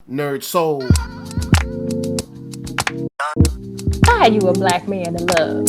NERDSoul. Why are you a black man in love?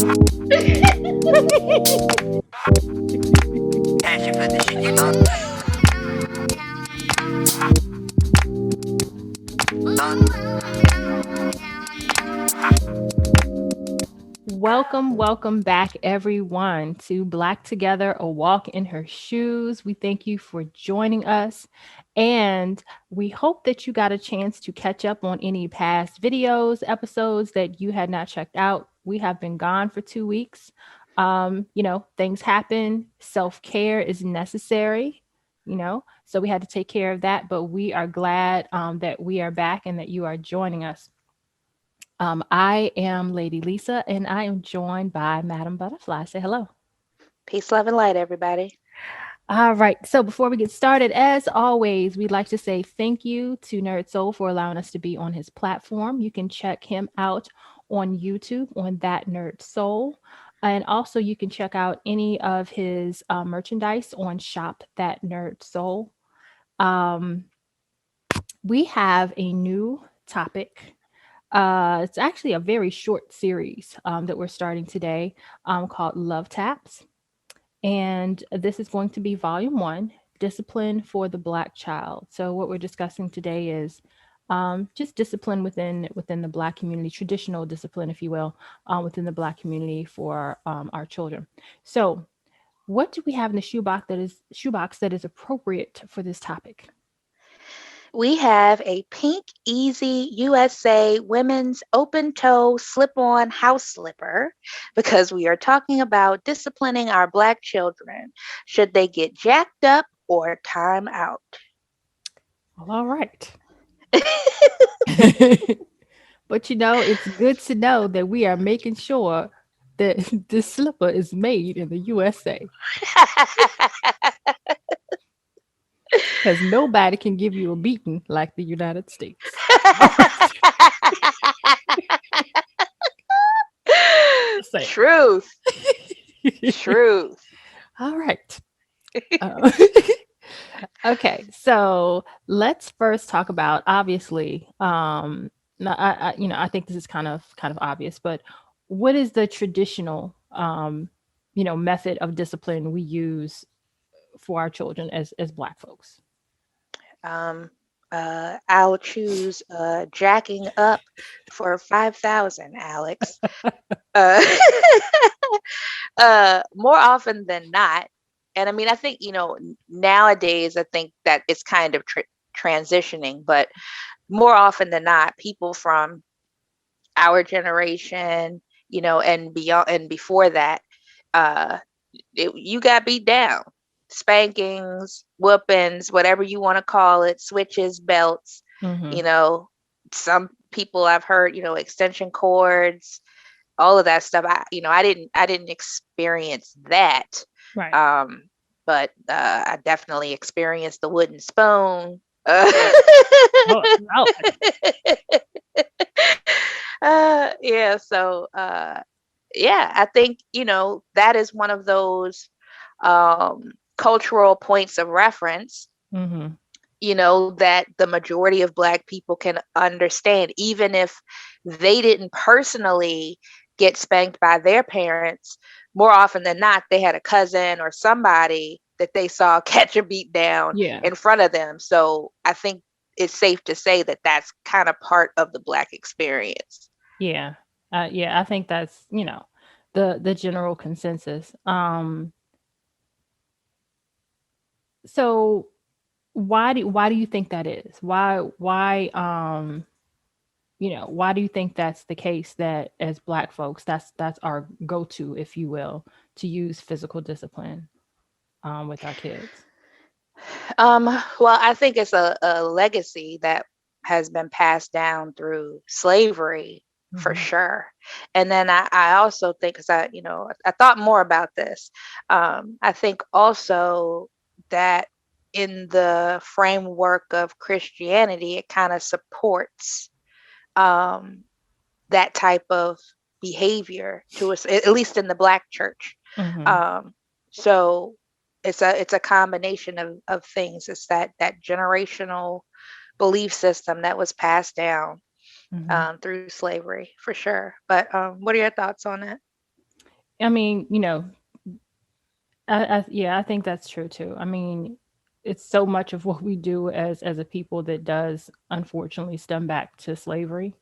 Welcome back, everyone, to Black Together, a walk in her shoes. We thank you for joining us, and we hope that you got a chance to catch up on any past videos, episodes that you had not checked out. We have been gone for 2 weeks. Things happen. Self-care is necessary, so we had to take care of that, but we are glad that we are back and that you are joining us. I am Lady Lisa, and I am joined by Madam Buddaphlai. Say hello. Peace, love, and light, everybody. All right. So before we get started, as always, we'd like to say thank you to NERDSoul for allowing us to be on his platform. You can check him out on YouTube on ThatNERDSoul. And also, you can check out any of his merchandise on Shop ThatNERDSoul. We have a new topic. It's actually a very short series that we're starting today called Love Taps. And this is going to be volume 1, Discipline for the Black Child. So what we're discussing today is just discipline within the Black community, traditional discipline, if you will, within the Black community for our children. So what do we have in the shoebox that is appropriate for this topic? We have a pink, easy USA women's open toe slip on house slipper because we are talking about disciplining our Black children. Should they get jacked up or time out? All right. But it's good to know that we are making sure that this slipper is made in the USA. Because nobody can give you a beating like the United States. Truth. Truth. All right. Okay, so let's first talk about, obviously, I think this is kind of obvious, but what is the traditional method of discipline we use for our children as Black folks? I'll choose jacking up for 5,000, Alex. More often than not. And I mean, I think, nowadays, I think that it's kind of transitioning, but more often than not, people from our generation, and beyond and before that, you got beat down. Spankings, whoopings, whatever you want to call it, switches, belts, Mm-hmm. Some people I've heard, extension cords, all of that stuff. I didn't experience that. Right. But I definitely experienced the wooden spoon. Oh, Yeah. So, yeah, I think, that is one of those cultural points of reference, mm-hmm. That the majority of Black people can understand, even if they didn't personally get spanked by their parents. More often than not, they had a cousin or somebody that they saw catch a beat down in front of them. So I think it's safe to say that that's kind of part of the Black experience. Yeah. I think that's, the general consensus. So why do you think that is? Why why do you think that's the case, that as Black folks, that's our go-to, if you will, to use physical discipline with our kids? Well, I think it's a legacy that has been passed down through slavery for Mm-hmm. sure. And then I also think, because I thought more about this. I think also that in the framework of Christianity, it kind of supports um, that type of behavior to us, at least in the Black church. Mm-hmm. So it's a combination of things. It's that generational belief system that was passed down Mhm. through slavery, for sure. But what are your thoughts on that? I mean, yeah, I think that's true too. I mean, it's so much of what we do as a people that does unfortunately stem back to slavery.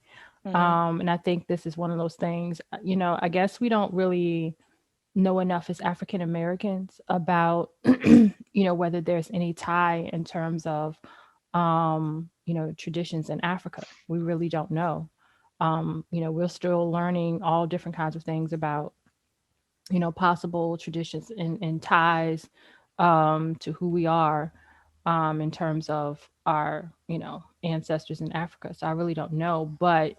Mm-hmm. And I think this is one of those things. I guess we don't really know enough as African Americans about, whether there's any tie in terms of, traditions in Africa. We really don't know. We're still learning all different kinds of things about, possible traditions and ties to who we are in terms of our, ancestors in Africa. So I really don't know. But,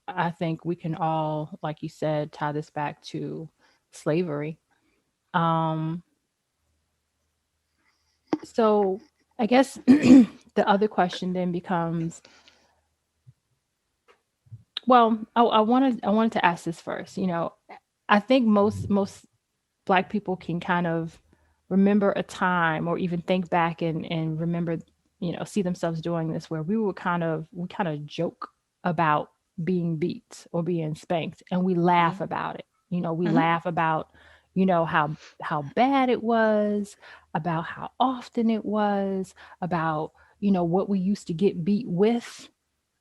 I think we can all, like you said, tie this back to slavery. Um, so I guess the other question then becomes, well, I wanted to ask this first. I think most Black people can kind of remember a time or even think back and remember, see themselves doing this where we kind of joke about being beat or being spanked, and we laugh about it. We Mm-hmm. laugh about, how bad it was, about how often it was, about, what we used to get beat with,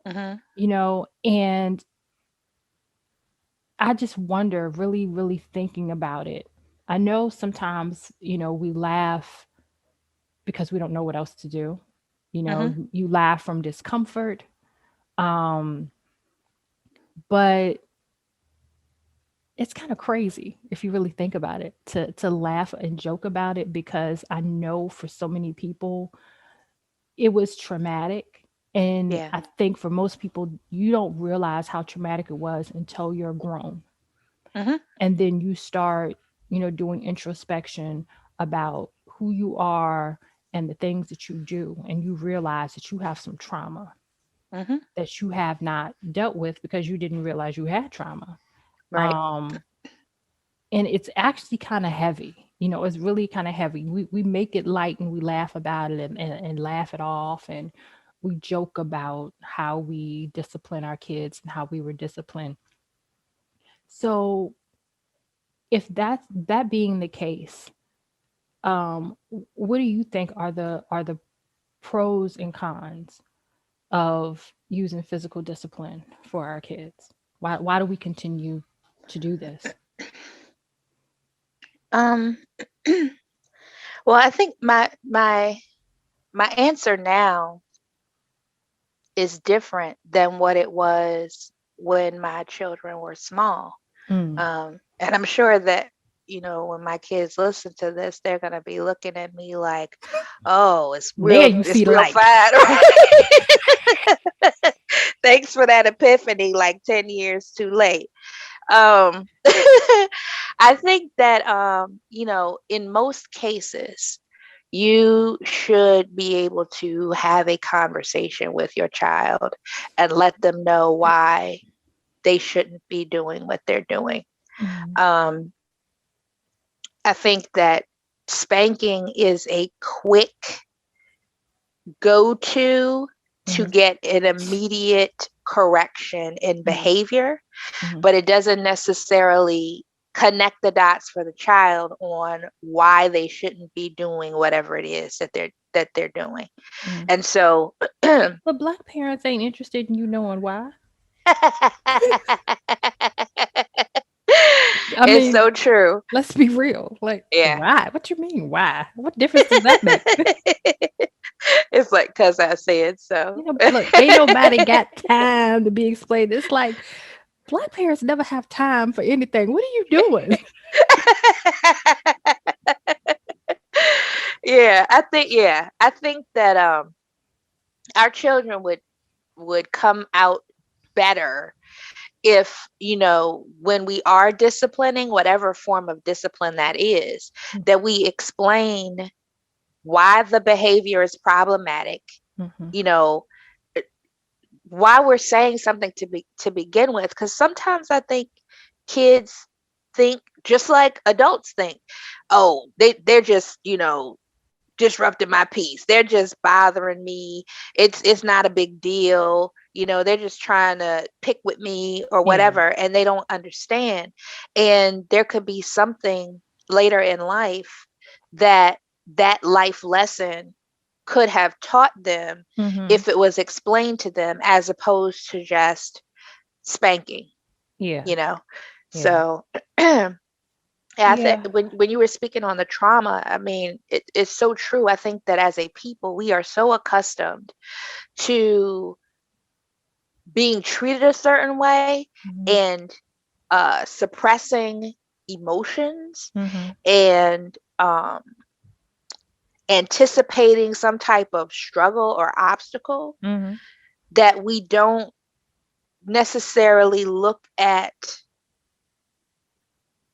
Mm-hmm. and I just wonder, really, really thinking about it. I know sometimes, we laugh because we don't know what else to do. Mm-hmm. You laugh from discomfort. Um, but it's kind of crazy if you really think about it to laugh and joke about it, because I know for so many people it was traumatic. And Yeah. I think for most people, you don't realize how traumatic it was until you're grown. Mm-hmm. And then you start, doing introspection about who you are and the things that you do, and you realize that you have some trauma Mm-hmm. that you have not dealt with because you didn't realize you had trauma. Right. um and it's actually kind of heavy. It's really kind of heavy. We make it light and we laugh about it, and laugh it off, and we joke about how we discipline our kids and how we were disciplined. So if that being the case, what do you think are the pros and cons of using physical discipline for our kids? Why do we continue to do this? Um, well, I think my answer now is different than what it was when my children were small. Mm. And I'm sure that, when my kids listen to this, they're gonna be looking at me like, "Oh, Now you it's see real light. fine." Thanks for that epiphany, like 10 years too late. Um, I think that, in most cases, you should be able to have a conversation with your child and let them know why they shouldn't be doing what they're doing. Mm. Um, I think that spanking is a quick go to Mhm. get an immediate correction in Mhm. behavior, Mhm. but it doesn't necessarily connect the dots for the child on why they shouldn't be doing whatever it is that they're doing. Mhm. And so But Black parents ain't interested in you knowing why. I it's mean, so true. let's be real. Like, Yeah. why? What you mean, why? What difference does that make? It's like, because I said so. Look, ain't nobody got time to be explained. It's like Black parents never have time for anything. What are you doing? I think that our children would come out better if, when we are disciplining, whatever form of discipline that is, that we explain why the behavior is problematic, Mhm. you know why we're saying something to begin with, because sometimes I think kids think just like adults think, oh, they're just, disrupting my peace. They're just bothering me. It's not a big deal. They're just trying to pick with me or Yeah. whatever, and they don't understand. And there could be something later in life that that life lesson could have taught them Mm-hmm. if it was explained to them as opposed to just spanking, Yeah. you know. Yeah. So yeah, I think Yeah. when you were speaking on the trauma, I mean, it's so true. I think that as a people, we are so accustomed to being treated a certain way Mm-hmm. and suppressing emotions Mm-hmm. and anticipating some type of struggle or obstacle Mm-hmm. that we don't necessarily look at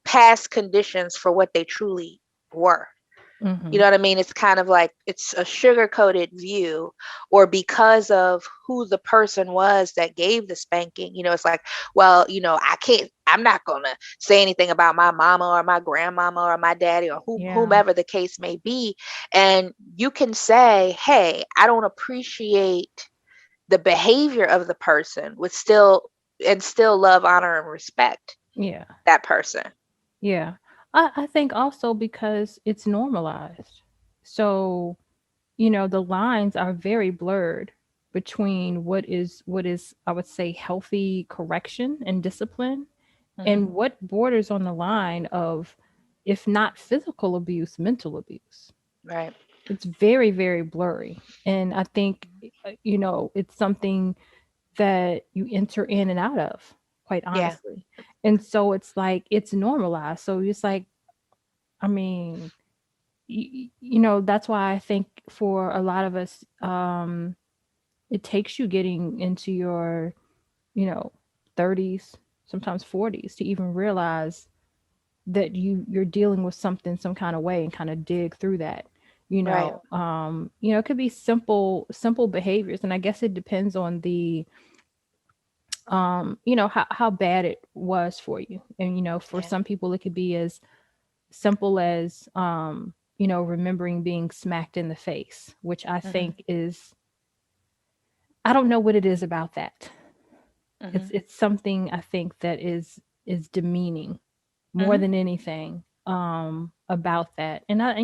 past conditions for what they truly were. You Mm-hmm. know what I mean? It's kind of like it's a sugar coated view, or because of who the person was that gave the spanking, it's like, well, I'm not going to say anything about my mama or my grandmama or my daddy or Yeah. whomever the case may be. And you can say, hey, I don't appreciate the behavior of the person with still love, honor, and respect Yeah. that person. Yeah. I think also because it's normalized. So, the lines are very blurred between what is I would say healthy correction and discipline Hmm. and what borders on the line of, if not physical abuse, mental abuse. Right. It's very, very blurry. And I think, it's something that you enter in and out of, quite Yeah. honestly. And so it's like, it's normalized. So it's like, I mean, that's why I think for a lot of us, it takes you getting into your, you know, 30s, sometimes 40s to even realize that you're dealing with something some kind of way and kind of dig through that. Right. It could be simple behaviors, and I guess it depends on the how bad it was for you. And for Yeah. some people it could be as simple as remembering being smacked in the face, which I Hmm. think is, I don't know what it is about that. Hmm. It's something I think that is demeaning more Hmm. than anything about that. And I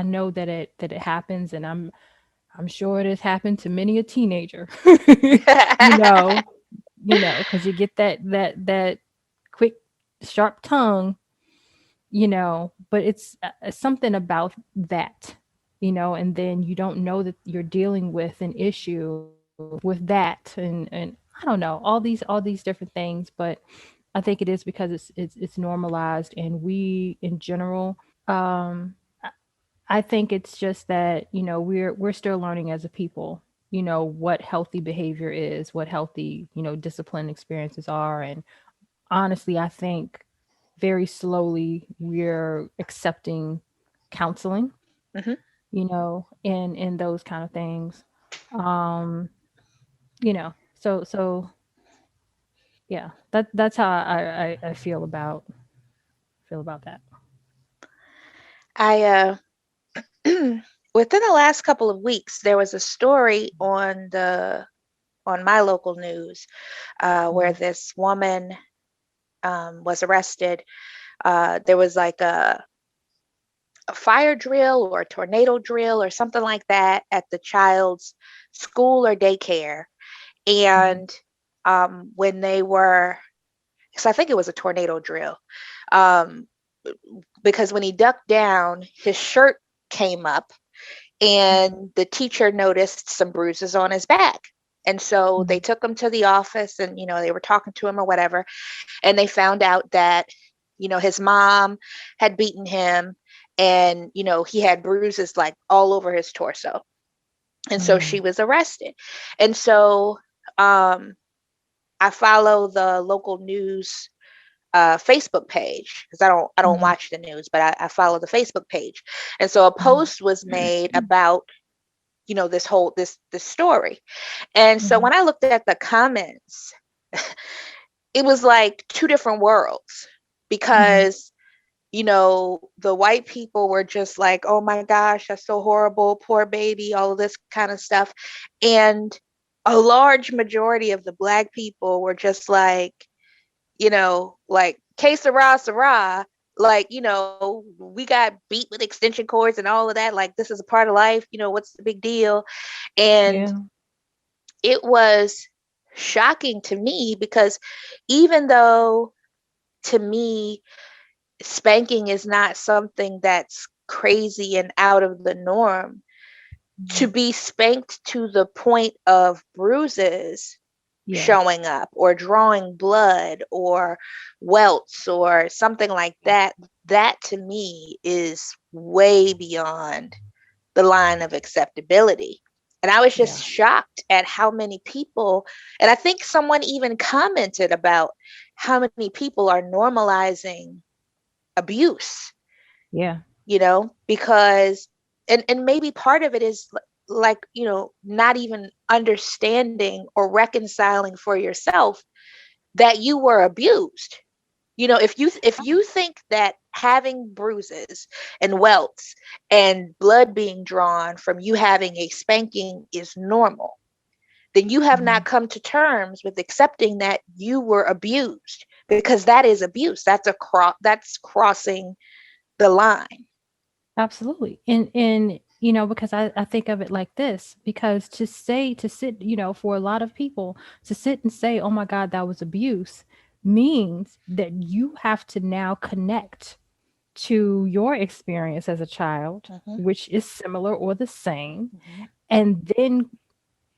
know that it happens, and I'm sure it has happened to many a teenager. you know, because you get that quick, sharp tongue, but it's something about that, and then you don't know that you're dealing with an issue with that, and I don't know, all these different things, but I think it is because it's normalized, and we in general, I I think it's just that we're still learning as a people, what healthy behavior is, what healthy discipline experiences are, and honestly, I think very slowly we're accepting counseling, Hmm. and those kind of things. Um, so yeah, that's how I feel about that. I within the last couple of weeks, there was a story on my local news where Mhm. this woman was arrested. There was like a fire drill or a tornado drill or something like that at the child's school or daycare. Mhm. And when they were, because I think it was a tornado drill, um, because when he ducked down, his shirt came up Mhm. and the teacher noticed some bruises on his back. And so they Mhm. took him to the office and, they were talking to him or whatever. And they found out that, his mom had beaten him and, he had bruises like all over his torso. And so she Mhm. was arrested. And so um, I follow the local news Facebook page because I don't Mhm. watch the news, but I follow the Facebook page. And so a Mhm. post was made about this story. And so Mhm. when I looked at the comments, it was like two different worlds Mhm. because the white people were just like, oh my gosh, that's so horrible, poor baby, all of this kind of stuff. And a large majority of the Black people were just like, que sera, sera. Like, we got beat with extension cords and all of that. Like, this is a part of life. What's the big deal? And Yeah. it was shocking to me because even though to me, spanking is not something that's crazy and out of the norm, to Mhm. be spanked to the point of bruises Yeah. showing up or drawing blood or welts or something like that, that to me is way beyond the line of acceptability. And I was just Yeah. shocked at how many people, and I think someone even commented about how many people are normalizing abuse, Yeah. because and maybe part of it is like, not even understanding or reconciling for yourself that you were abused. If you think that having bruises and welts and blood being drawn from you having a spanking is normal, then you have not Mhm. come to terms with accepting that you were abused, because that is abuse. That's crossing the line. Absolutely. And because I think of it like this, because to sit, for a lot of people to sit and say, oh my God, that was abuse, means that you have to now connect to your experience as a child, Mm-hmm, which is similar or the same, mm-hmm, and then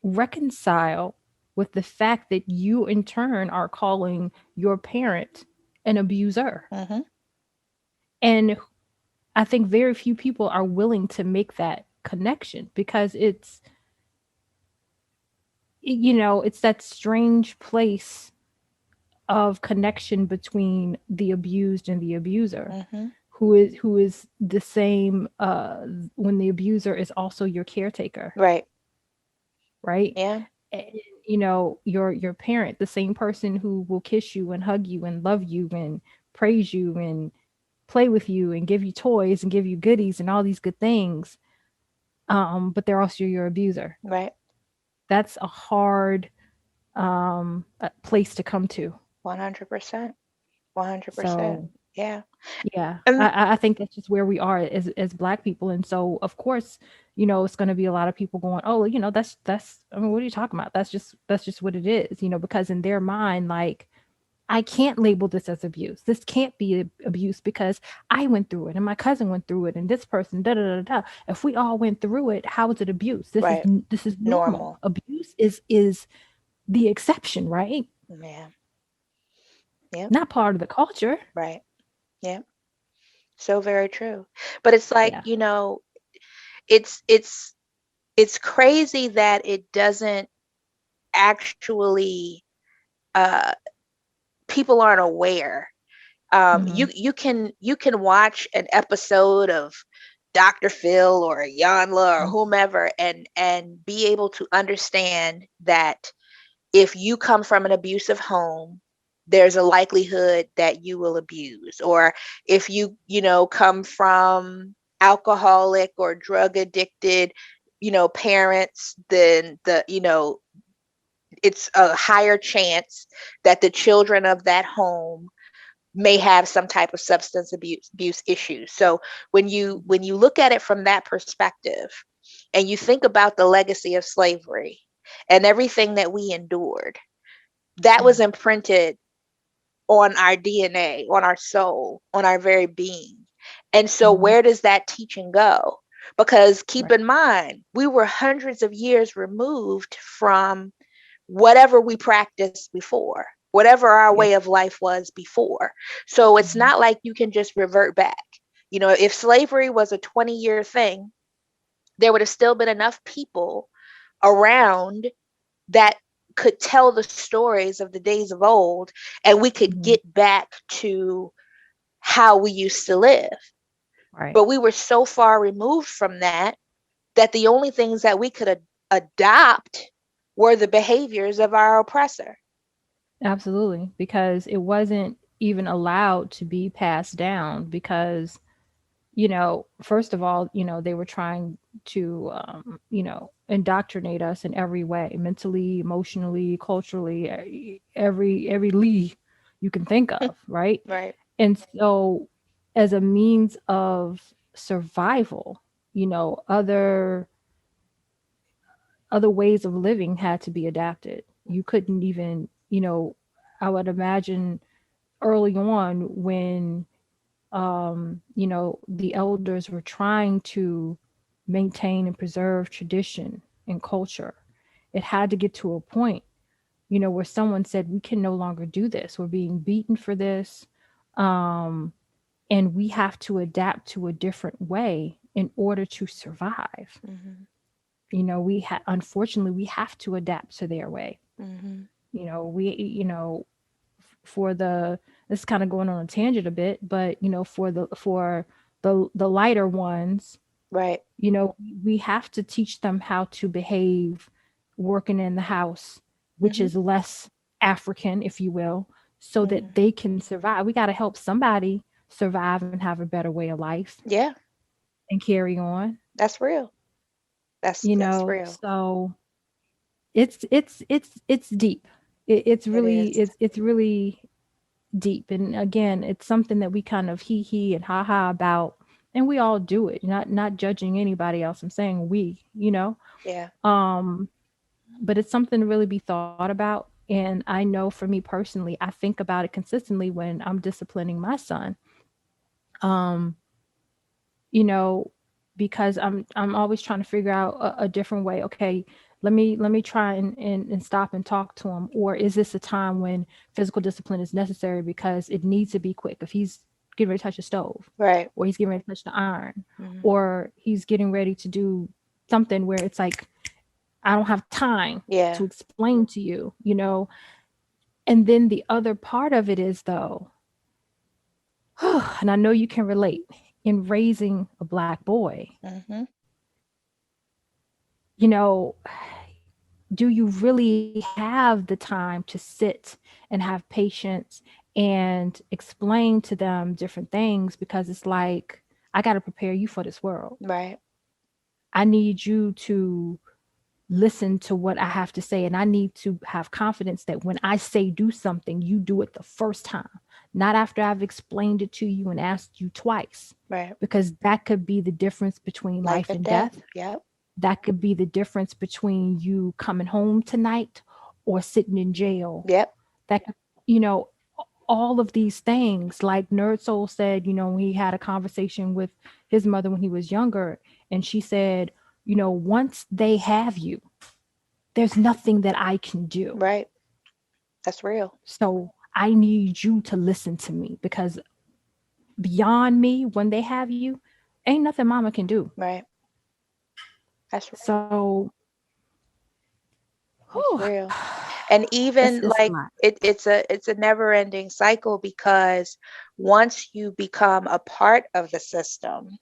reconcile with the fact that you in turn are calling your parent an abuser. mm-hmm. And I think very few people are willing to make that connection because it's that strange place of connection between the abused and the abuser, Mm-hmm. who is the same when the abuser is also your caretaker, Right. right? Yeah. And, your parent, the same person who will kiss you and hug you and love you and praise you and play with you and give you toys and give you goodies and all these good things, but they're also your abuser. Right. That's a hard place to come to. 100%. 100%. So Yeah. yeah, And I think that's just where we are as Black people, and so of course, it's going to be a lot of people going, oh, that's. I mean, what are you talking about? That's just what it is, because in their mind, like, I can't label this as abuse. This can't be abuse because I went through it and my cousin went through it and this person da da da da. If we all went through it, how is it abuse? right. This is normal. Normal. Abuse is the exception, right? Yeah. Yep. Not part of the culture. Right. Yeah. So very true. But it's like, Yeah. it's it's it's crazy that it doesn't actually uh people aren't aware. Hmm. You can watch an episode of Dr. Phil or Yanla or whomever, and be able to understand that if you come from an abusive home, there's a likelihood that you will abuse. Or if you come from alcoholic or drug addicted, parents, then it's a higher chance that the children of that home may have some type of substance abuse issues. So when you look at it from that perspective, and you think about the legacy of slavery and everything that we endured, that was Yeah. imprinted on our DNA, on our soul, on our very being. And so Hmm. where does that teaching go? Because keep Right. in mind, we were hundreds of years removed from whatever we practiced before, whatever our Yeah. way of life was before. So it's Hmm. not like you can just revert back. If slavery was a 20-year thing, there would have still been enough people around that could tell the stories of the days of old, and we could Hmm. get back to how we used to live. Right. But we were so far removed from that the only things that we could adopt were the behaviors of our oppressor. Absolutely. Because it wasn't. even allowed to be passed down because, first of all, they were trying to, indoctrinate us in every way, mentally, emotionally, culturally, every lee you can think of, right? Right. And so, as a means of survival, other ways of living had to be adapted. You couldn't even, I would imagine early on when the elders were trying to maintain and preserve tradition and culture. It had to get to a point, where someone said, we can no longer do this. We're being beaten for this. Um, and we have to adapt to a different way in order to survive. Mm-hmm. Unfortunately, we have to adapt to their way. Mm-hmm. We, for the this is kind of going on a tangent a bit, but for the lighter ones, Right. you know, we have to teach them how to behave working in the house, which Mm-hmm. is less African, if you will, so that Mm-hmm. they can survive. We got to help somebody survive and have a better way of life Yeah, and carry on, that's real. That's real. so it's deep. It's It really is. it's really deep. And again, it's something that we kind of hee and ha ha about, and we all do it. Not judging anybody else. I'm saying we. Yeah. Um, but it's something to really be thought about. And I know for me personally, I think about it consistently when I'm disciplining my son. Um, you know, because I'm always trying to figure out a different way. Okay, let me try and stop and talk to him. Or is this a time when physical discipline is necessary because it needs to be quick? If he's getting ready to touch the stove, Right. or he's getting ready to touch the iron, Mm-hmm. or he's getting ready to do something where it's like, I don't have time Yeah. to explain to you. And then the other part of it is though, and I know you can relate, in raising a black boy, Mm-hmm. you know, do you really have the time to sit and have patience and explain to them different things? Because it's like, I got to prepare you for this world. Right. I need you to listen to what I have to say. And I need to have confidence that when I say do something, you do it the first time, not after I've explained it to you and asked you twice, Right. because that could be the difference between Life life and and death. death. Yep. That could be the difference between you coming home tonight or sitting in jail. Yep. That could, you know, all of these things. Like Nerd Soul said, he had a conversation with his mother when he was younger, and she said, once they have you, there's nothing that I can do. Right. That's real. So I need you to listen to me, because beyond me, when they have you, ain't nothing mama can do. Right. That's real. So, That's whew, real. And it's even it's a like lot. it's a never ending cycle, because once you become a part of the system,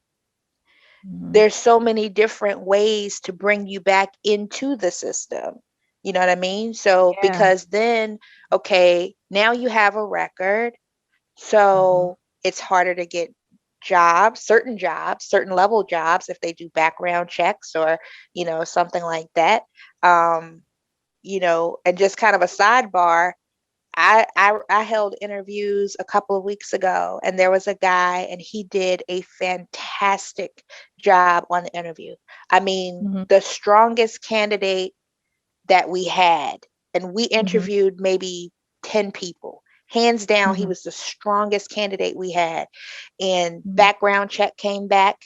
Mhm. there's so many different ways to bring you back into the system. You know what I mean? So Yeah. because then, okay, now you have a record, Mhm. so it's harder to get jobs, certain level jobs, if they do background checks or, something like that. Um, and just kind of a sidebar, I held interviews a couple of weeks ago, and there was a guy, and he did a fantastic job on the interview. I mean, Mhm. the strongest candidate that we had, and we Mhm. interviewed maybe 10 people. Hands down, he Mhm. was the strongest candidate we had. And Mhm. background check came back,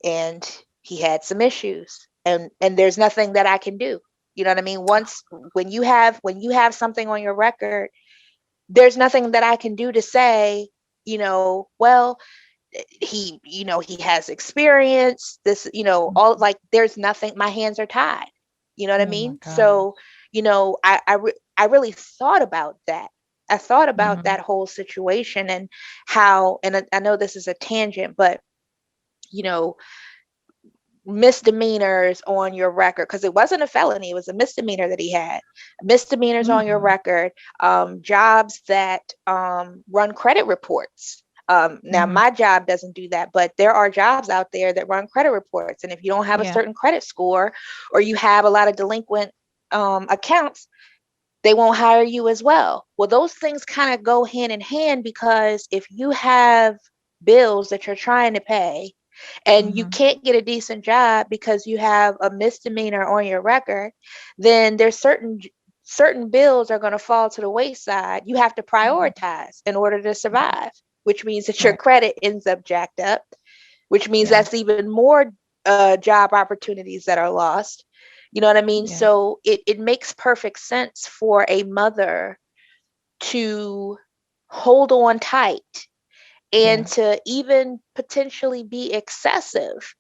and he had some issues. And there's nothing that I can do. You know what I mean? Once when you have something on your record, there's nothing that I can do to say, well, he has experience, this, all, like, there's nothing, my hands are tied. You know what I Oh my mean? gosh. So, I really thought about that. I thought about Mhm. that whole situation, and how, and I know this is a tangent, but, you know, misdemeanors on your record, because it wasn't a felony, it was a misdemeanor that he had. Misdemeanors on your Mm. record, jobs that run credit reports. Now, Mhm. my job doesn't do that, but there are jobs out there that run credit reports. And if you don't have a Yeah. certain credit score, or you have a lot of delinquent accounts, they won't hire you as well. Well, those things kind of go hand in hand, because if you have bills that you're trying to pay and you Mhm. can't get a decent job because you have a misdemeanor on your record, then there's certain bills are going to fall to the wayside. You have to Mhm. prioritize in order to Mhm. survive, which means that your Right. credit ends up jacked up, which means Yeah. that's even more job opportunities that are lost. You know what I mean? Yeah. So it makes perfect sense for a mother to hold on tight and Yeah. to even potentially be excessive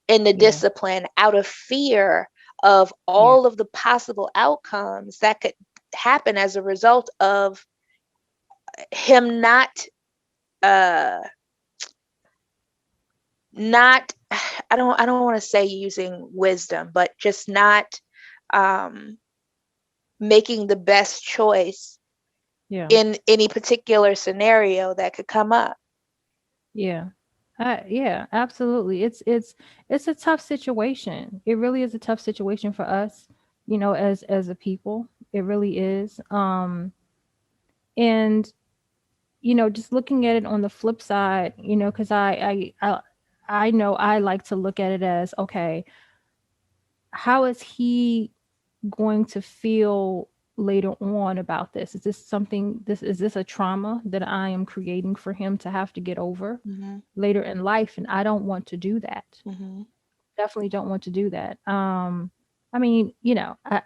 in the Yeah. discipline out of fear of Yeah. all of the possible outcomes that could happen as a result of him uh not I don't want to say using wisdom, but just not um making the best choice Yeah. in any particular scenario that could come up. Yeah. Yeah, absolutely. It's a tough situation. It really is a tough situation for us, as a people. It really is. And just looking at it on the flip side, because I know I like to look at it as, okay, how is he going to feel later on about this? Is this something, is this a trauma that I am creating for him to have to get over Mm-hmm. later in life? And I don't want to do that. Mm-hmm. Definitely don't want to do that. I mean,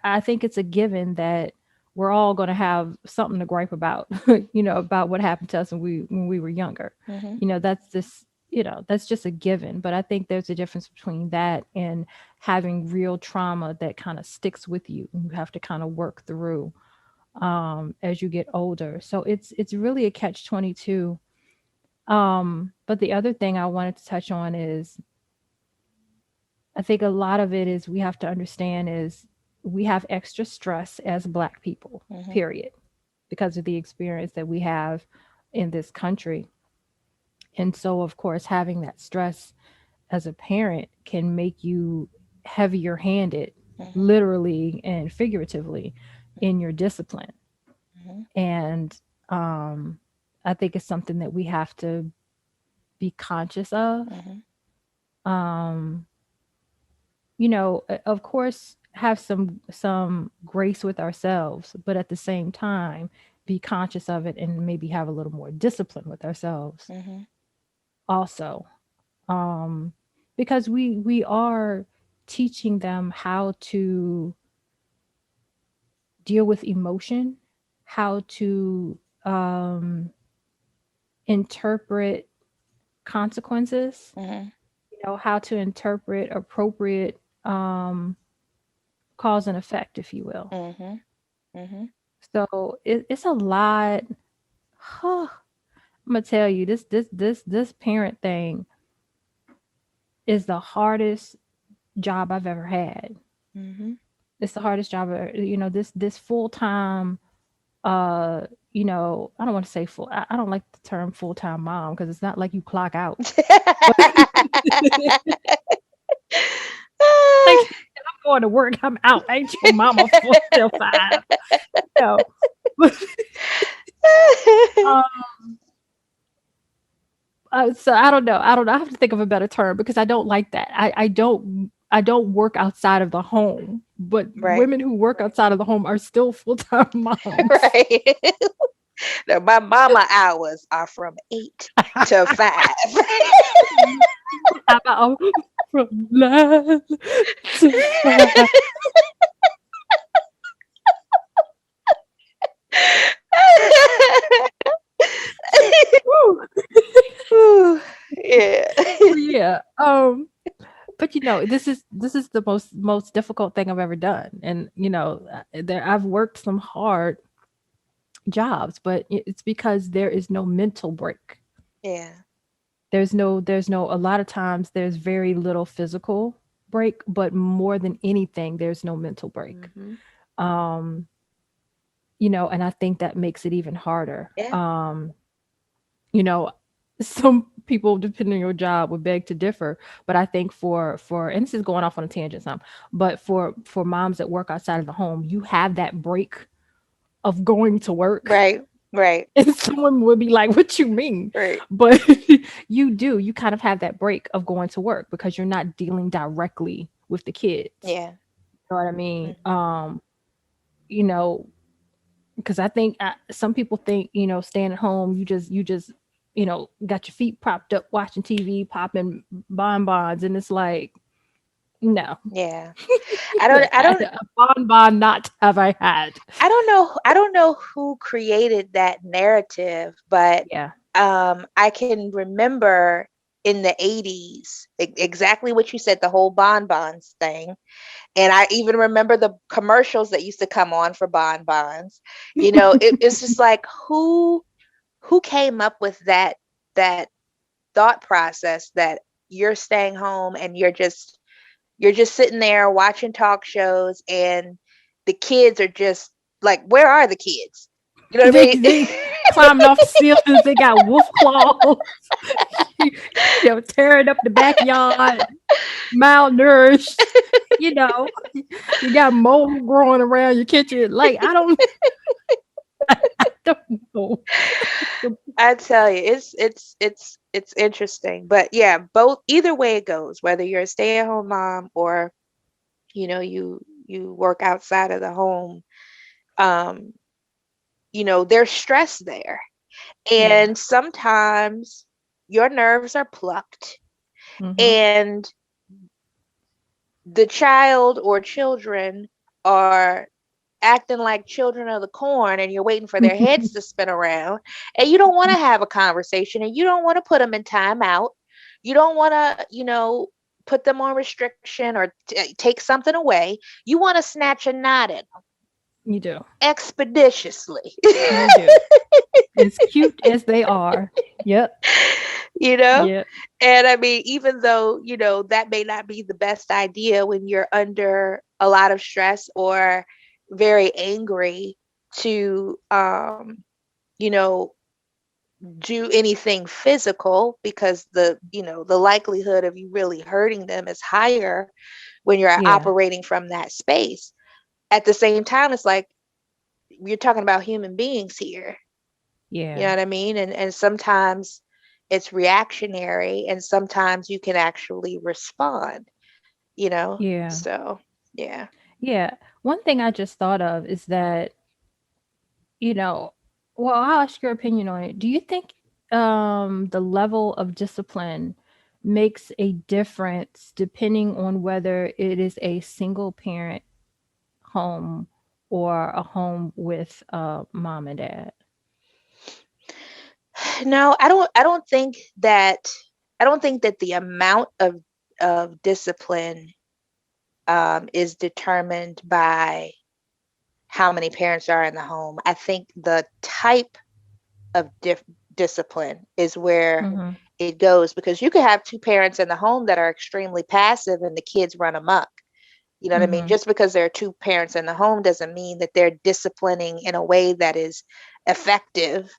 I think it's a given that we're all going to have something to gripe about, about what happened to us when we were younger. Mm-hmm. That's this, that's just a given. But I think there's a difference between that and having real trauma that kind of sticks with you and you have to kind of work through as you get older. So it's really a catch 22. But the other thing I wanted to touch on is I think a lot of it is we have to understand is we have extra stress as Black people, Mm-hmm. period, because of the experience that we have in this country. And so, of course, having that stress as a parent can make you heavier handed, Mm-hmm. literally and figuratively, in your discipline. Mm-hmm. And um, I think it's something that we have to be conscious of. Mm-hmm. Um, of course, have some grace with ourselves, but at the same time, be conscious of it and maybe have a little more discipline with ourselves Mm-hmm. also. Um, because we are teaching them how to deal with emotion, how to interpret consequences, Mm-hmm. how to interpret appropriate um, cause and effect, if you will. Mm-hmm. Mm-hmm. So it's a lot. Huh, I'm gonna tell you this parent thing is the hardest job I've ever had. Mm-hmm. It's the hardest job ever. This full time. Uh, I don't want to say full. I don't like the term full time mom because it's not like you clock out. But like I'm going to work, I'm out. I ain't your mama 4 till 5. No. um, so I don't know. I don't know. I have to think of a better term because I don't like that. I don't work outside of the home, but Right. women who work outside of the home are still full-time moms. Right. Now, my mama hours are from 8 to 5. How about from 9 to 5? Woo. Ooh, yeah. Yeah. But this is the most difficult thing I've ever done, and I've worked some hard jobs, but it's because there is no mental break. Yeah. There's no a lot of times there's very little physical. break, but more than anything, there's no mental break. Hmm. Um, and I think that makes it even harder. Yeah. You know, some people, depending on your job, would beg to differ, but I think for and this is going off on a tangent some, but for moms that work outside of the home, you have that break of going to work. Right. Right. And someone would be like, "What you mean?" Right. But you kind of have that break of going to work because you're not dealing directly with the kids. Yeah. You know what I mean? Hmm. You know, because I think some people think, staying at home, you just got your feet propped up watching TV, popping bonbons, and it's like, no. Yeah. I don't A bonbon not have I had. I don't know who created that narrative, but Yeah. I can remember in the 80s exactly what you said, the whole bonbons thing. And I even remember the commercials that used to come on for bonbons. It's just like who came up with that thought process that you're staying home and you're just sitting there watching talk shows and the kids are just like, where are the kids? You know what I they mean? they climbing off the ceilings, they got wolf claws, you tearing up the backyard, malnourished, you know, you got mold growing around your kitchen. Like, I don't know. I tell you, it's interesting. But yeah, both either way it goes, whether you're a stay-at-home mom or you work outside of the home, um, there's stress there. Yeah. And sometimes your nerves are plucked Mhm. and the child or children are acting like children of the corn and you're waiting for their heads to spin around and you don't want to have a conversation and you don't want to put them in timeout. You don't want to, put them on restriction or take something away. You want to snatch a knot in You do. expeditiously. You do. As cute as they are. Yep. you know? Yep. And I mean, even though, that may not be the best idea when you're under a lot of stress or very angry to, you know, do anything physical because the likelihood of you really hurting them is higher when you're Yeah. operating from that space. At the same time, it's like you're talking about human beings here. You know Yeah. what I mean? And sometimes it's reactionary and sometimes you can actually respond, you know? Yeah. So, yeah. Yeah. One thing I just thought of is that, you know, well, I'll ask your opinion on it. Do you think the level of discipline makes a difference depending on whether it is a single parent home or a home with mom and dad? No, I don't think that the amount of discipline is determined by how many parents are in the home. I think the type of discipline is where Mm-hmm. it goes because you could have two parents in the home that are extremely passive and the kids run amok. You know what I mean? Mm-hmm. Just because there are two parents in the home doesn't mean that they're disciplining in a way that is effective.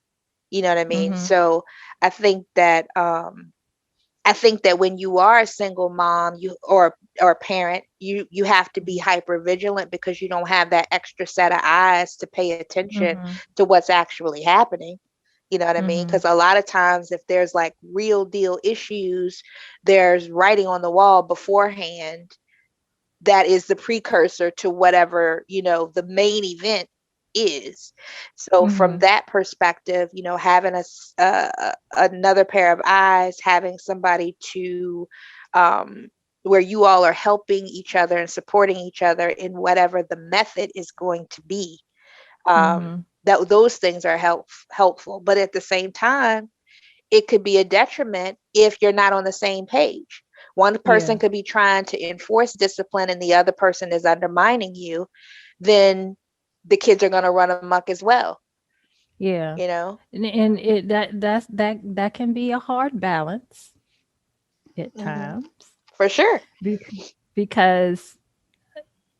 You know what I mean? Mm-hmm. So I think that I think that when you are a single mom, you or parent, you have to be hyper vigilant because you don't have that extra set of eyes to pay attention Mm-hmm. to what's actually happening. You know what I mean? Mm-hmm. Because a lot of times, if there's like real deal issues, there's writing on the wall beforehand that is the precursor to whatever the main event is. So from Mm-hmm. that perspective, having another pair of eyes, having somebody to where you all are helping each other and supporting each other in whatever the method is going to be, Mm-hmm. that those things are helpful, but at the same time it could be a detriment if you're not on the same page. One person Yeah. could be trying to enforce discipline and the other person is undermining you, then the kids are going to run amok as well, Yeah. you know? And that can be a hard balance at Hmm. times. For sure. because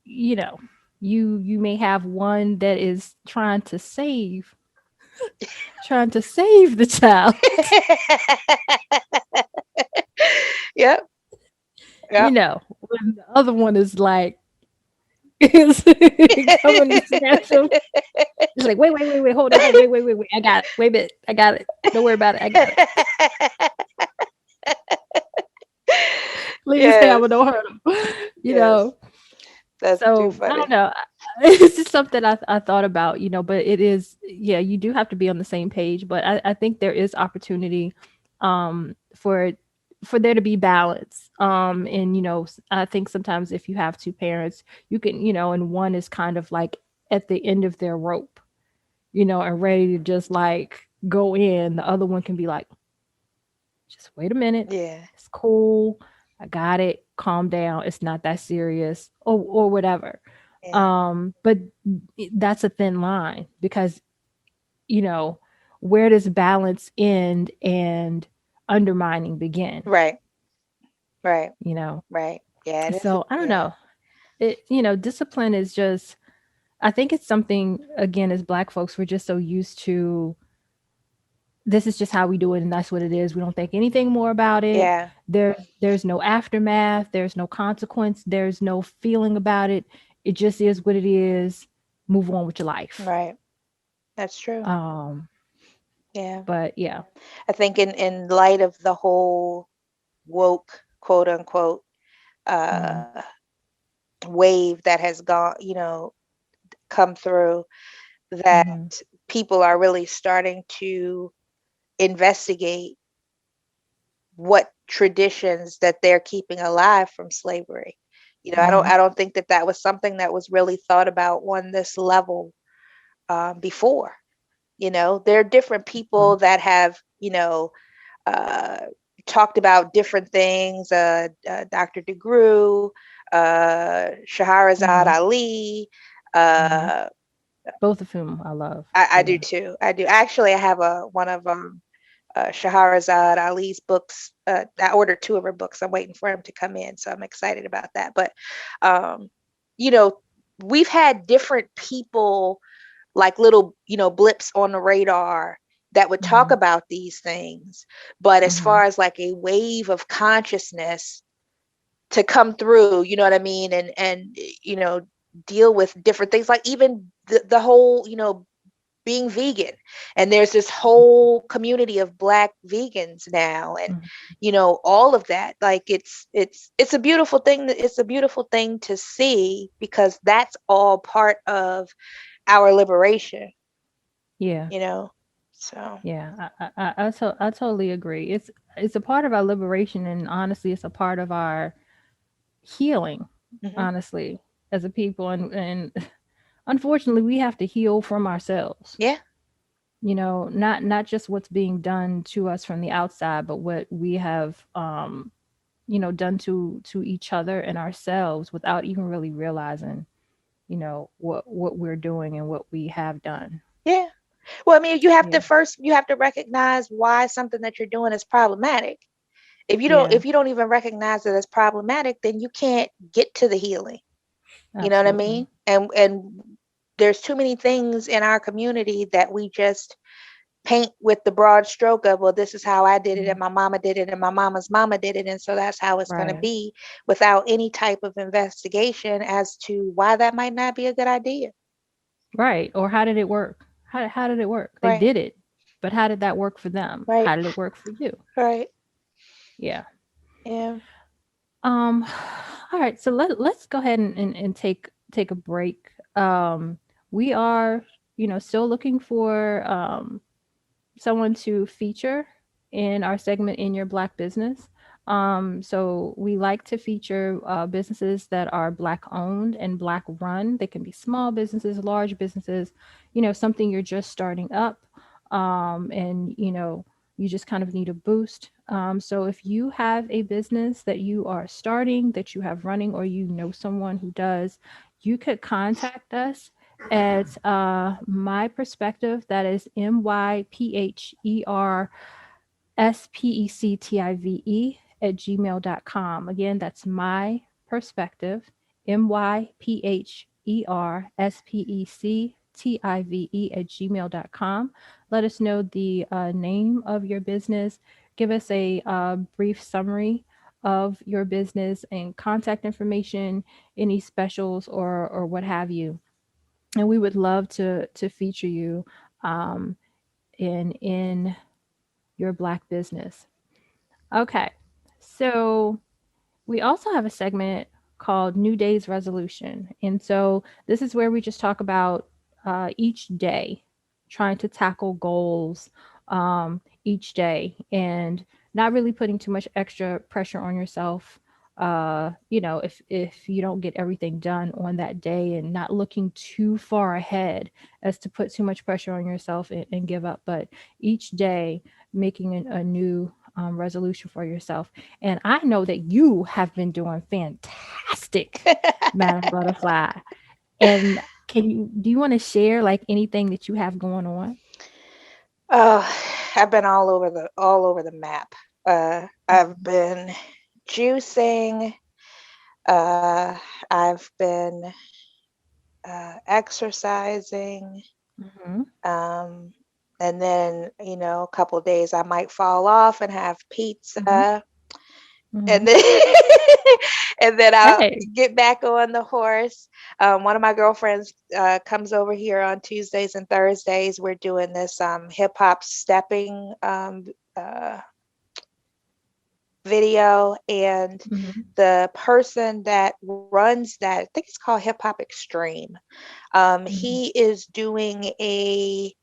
you know you may have one that is trying to save the child. Yep. Yep. When the other one is like is coming to snatch him. It's like, wait, hold it, wait. I got it. Wait a minute. I got it. Don't worry about it. I got it. Please, Yes. Hammer, don't hurt him. You Yes. know. That's too So I don't funny. know. It's just something I thought about, but it is, yeah, you do have to be on the same page. But I think there is opportunity for there to be balance. And I think sometimes if you have two parents, you can, and one is kind of like at the end of their rope, and ready to just like go in, the other one can be like, just wait a minute. Yeah. It's cool. I got it. Calm down. It's not that serious, or whatever. Yeah. But that's a thin line because, you know, where does balance end and undermining begin? Right. Right. You know. Right. Yeah. It is. So I don't Yeah. know. Discipline is just, I think it's something, again, as black folks, we're just so used to, this is just how we do it and that's what it is. We don't think anything more about it. Yeah. There's no aftermath, there's no consequence, there's no feeling about it. It just is what it is. Move on with your life. Right. That's true. Um, Yeah. but yeah. I think in light of the whole woke quote unquote Mm-hmm. uh wave that has gone, come through, that Mm-hmm. people are really starting to investigate what traditions that they're keeping alive from slavery. Mm-hmm. I don't think that that was something that was really thought about on this level before. There are different people that have, uh, talked about different things. Dr. DeGruy, Shahrazad Mm-hmm. Ali. Mm-hmm. Uh, Both of whom I love. I do Yeah. too. I do. Actually, I have one of Shahrazad Ali's books. I ordered two of her books. I'm waiting for him to come in, so I'm excited about that. But, um, you know, we've had different people, like little, blips on the radar that would talk Mm-hmm. about these things. But as Mm-hmm. far as like a wave of consciousness to come through, you know what I mean, and deal with different things, like even the whole, being vegan. And there's this whole community of black vegans now, and Mm-hmm. all of that. Like it's a beautiful thing. It's a beautiful thing to see, because that's all part of our liberation, Yeah. you know. So, Yeah, I totally agree. It's a part of our liberation, and honestly, it's a part of our healing. mhm. Honestly, as a people, and unfortunately, we have to heal from ourselves. Yeah, Not just what's being done to us from the outside, but what we have, done to each other and ourselves without even really realizing, what we're doing and what we have done. yeah. Well, I mean, Yeah, you have to recognize why something that you're doing is problematic. yeah, If you don't even recognize that it's problematic, then you can't get to the healing. You know what I absolutely. mean? And there's too many things in our community that we just paint with the broad stroke of, well, this is how I did it, Mhm. and my mama did it, and my mama's mama did it, and so that's how it's going to Right. be, without any type of investigation as to why that might not be a good idea. Right. Or how did it work? How did it work? They Right, did it, but how did that work for them? right, How did it work for you? right. Yeah. Yeah. Um all right, so let's go ahead and take a break. We are, still looking for someone to feature in our segment in your black business. So we like to feature businesses that are black owned and black run. They can be small businesses, large businesses, something you're just starting up, and you just kind of need a boost. So if you have a business that you are starting, that you have running, or someone who does, you could contact us at my perspective. That is myperspective at gmail.com. Again, that's my Perspective, MYPHERSPECTIVE at gmail.com. Let us know the name of your business. Give us a brief summary of your business and contact information, any specials or what have you. And we would love to feature you um, in your Black business. Okay, so we also have a segment called New Day's Resolution. And so this is where we just talk about each day, trying to tackle goals each day and not really putting too much extra pressure on yourself. If you don't get everything done on that day and not looking too far ahead as to put too much pressure on yourself and give up, but each day making a new resolution for yourself. And I know that you have been doing fantastic, Madam Butterfly. And do you want to share like anything that you have going on? Oh, I've been all over the map. I've been juicing. Uh, I've been exercising. Mm-hmm. Um, and then, a couple of days I might fall off and have Mm-hmm. pizza. Mm-hmm. And then and then I'll Hey. get back on the horse. One of my girlfriends comes over here on Tuesdays and Thursdays. We're doing this hip hop stepping uh, video, and Mm-hmm. the person that runs that, I think it's called Hip Hop Extreme. Mm-hmm. He is doing a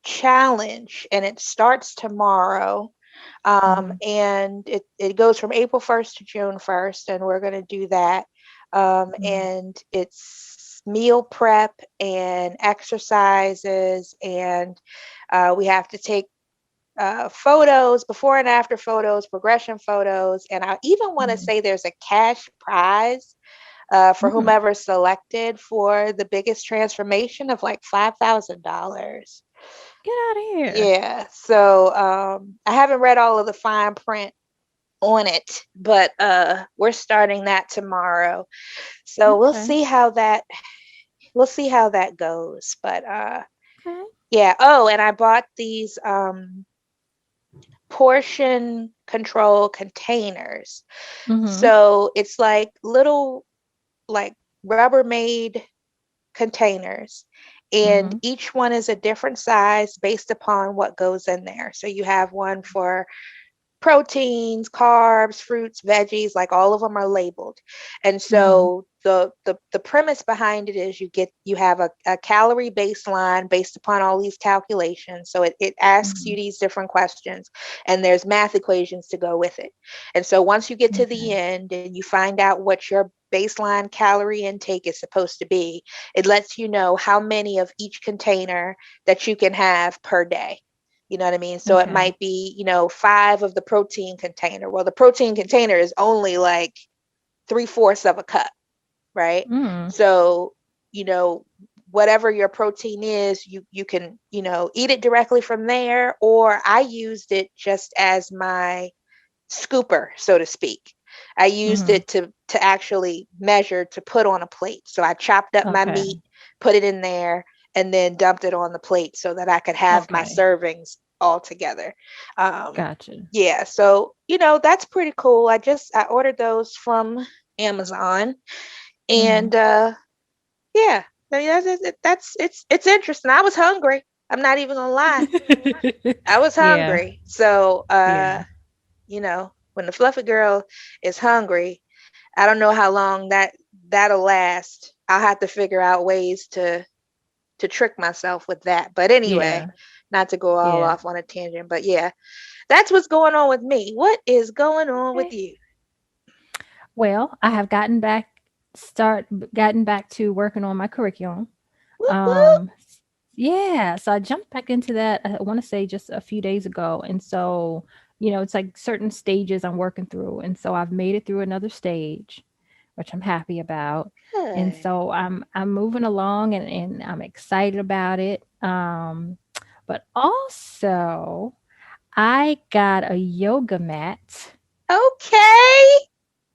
challenge, and it starts tomorrow. Mm-hmm. And it goes from April 1st to June 1st, and we're going to do that. And it's meal prep and exercises, and we have to take photos, before and after photos, progression photos. And I even want to Mm-hmm. say there's a cash prize for Mm-hmm. whomever selected for the biggest transformation of like $5,000. Get out of here. Yeah. So I haven't read all of the fine print on it, but we're starting that tomorrow. So Okay. we'll see how that goes. But Okay. yeah. Oh, and I bought these portion control containers. Mm-hmm. So it's like little, like, Rubbermaid containers, and Mm-hmm. each one is a different size based upon what goes in there. So you have one for proteins, carbs, fruits, veggies, like all of them are labeled. And Mm-hmm. so the premise behind it is you have a calorie baseline based upon all these calculations. So it asks you Mm-hmm. these different questions, and there's math equations to go with it. And so once you get to the Okay. end and you find out what your baseline calorie intake is supposed to be, it lets you know how many of each container that you can have per day. You know what I mean? So it Okay. might be, five of the protein container. Well, the protein container is only like three-fourths of a cup, right? Mm. So, you know, whatever your protein is, you can, eat it directly from there. Or I used it just as my scooper, so to speak. I used Mm-hmm. it to actually measure to put on a plate. So I chopped up my Okay. meat, put it in there, and then dumped it on the plate so that I could have my Okay. servings all together. Gotcha. Yeah, so that's pretty cool. I ordered those from Amazon, Mm-hmm. and yeah, I mean, it's interesting. I was hungry. I'm not even gonna lie. I was Yeah. hungry. So Yeah. when the fluffy girl is hungry, I don't know how long that'll last. I'll have to figure out ways to trick myself with that. But anyway, Yeah. not to go all Yeah. off on a tangent, but yeah, that's what's going on with me. What is going on with Okay. you? Well, I have gotten back to working on my curriculum. Whoop whoop. Um, yeah, so I jumped back into that. I want to say just a few days ago, and so it's like certain stages I'm working through, and so I've made it through another stage, which I'm happy about, and Good. so I'm moving along, and I'm excited about it. But also I got a yoga mat. Okay.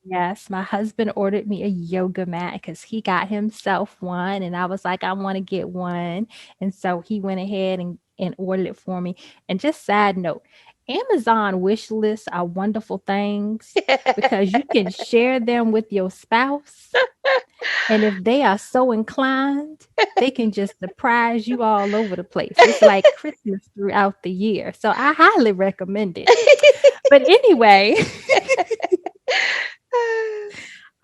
Yes, my husband ordered me a yoga mat because he got himself one, and I was like, I want to get one. And so he went ahead and ordered it for me. And just side note, Amazon wish lists are wonderful things because you can share them with your spouse. And if they are so inclined, they can just surprise you all over the place. It's like Christmas throughout the year. So I highly recommend it. But anyway,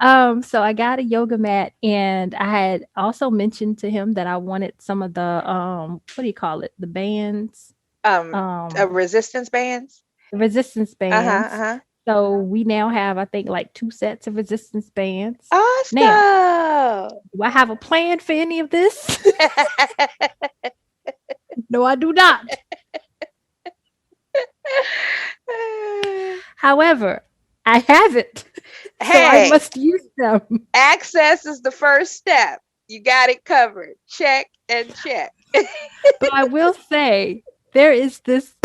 so I got a yoga mat, and I had also mentioned to him that I wanted some of the what do you call it? The bands, um, um resistance bands. the resistance Uh-huh, bands. uh-huh. So we now have, I think, like 2 sets of resistance bands. Now, Awesome. do I have a plan for any of this? No, I do not. However, I have it. So I Hey, must use them. access is the first step. You got it covered. Check and check. But I will say there is this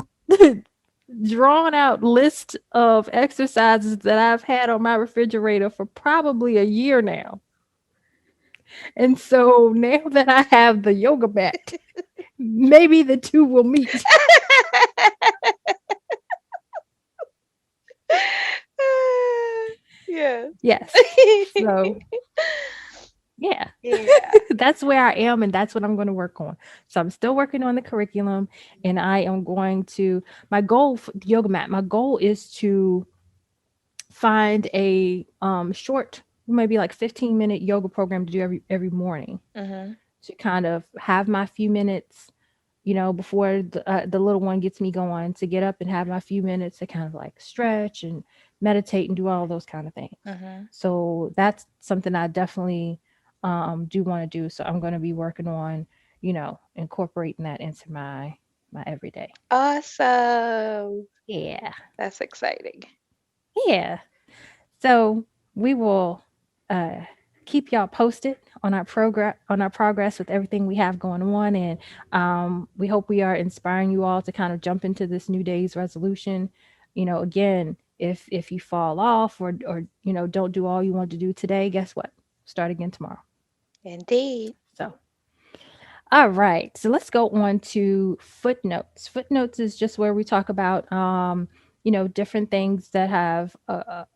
drawn out list of exercises that I've had on my refrigerator for probably a year now. And so now that I have the yoga mat, maybe the two will meet. Yes. Yes. So, yeah. Yeah. That's where I am, and that's what I'm going to work on. So I'm still working on the curriculum, and I am going to my goal for the yoga mat, my goal is to find a short, maybe like 15-minute yoga program to do every morning, Mm-hmm. to kind of have my few minutes, before the little one gets me going, to get up and have my few minutes to kind of like stretch and meditate and do all those kind of things. Mm-hmm. So that's something I definitely do want to do. So I'm going to be working on, incorporating that into my everyday. Awesome. Yeah. That's exciting. Yeah. So we will uh, keep y'all posted on our progress with everything we have going on, and we hope we are inspiring you all to kind of jump into this new day's resolution. Again, if you fall off, or don't do all you want to do today, guess what? Start again tomorrow. Indeed. So. All right, so let's go on to footnotes. Footnotes is just where we talk about, different things that have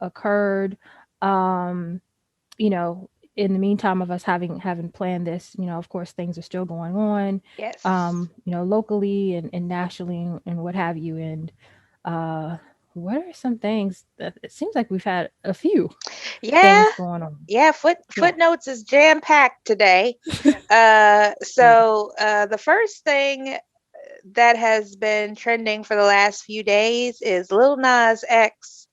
occurred, um, you know, in the meantime of us having planned this. Of course, things are still going on, Yes. locally and nationally and what have you. And uh, what are some things that it seems like we've had a few Yeah. things going on? Yeah. Yeah. Footnotes is jam packed today. Yeah. The first thing that has been trending for the last few days is Lil Nas X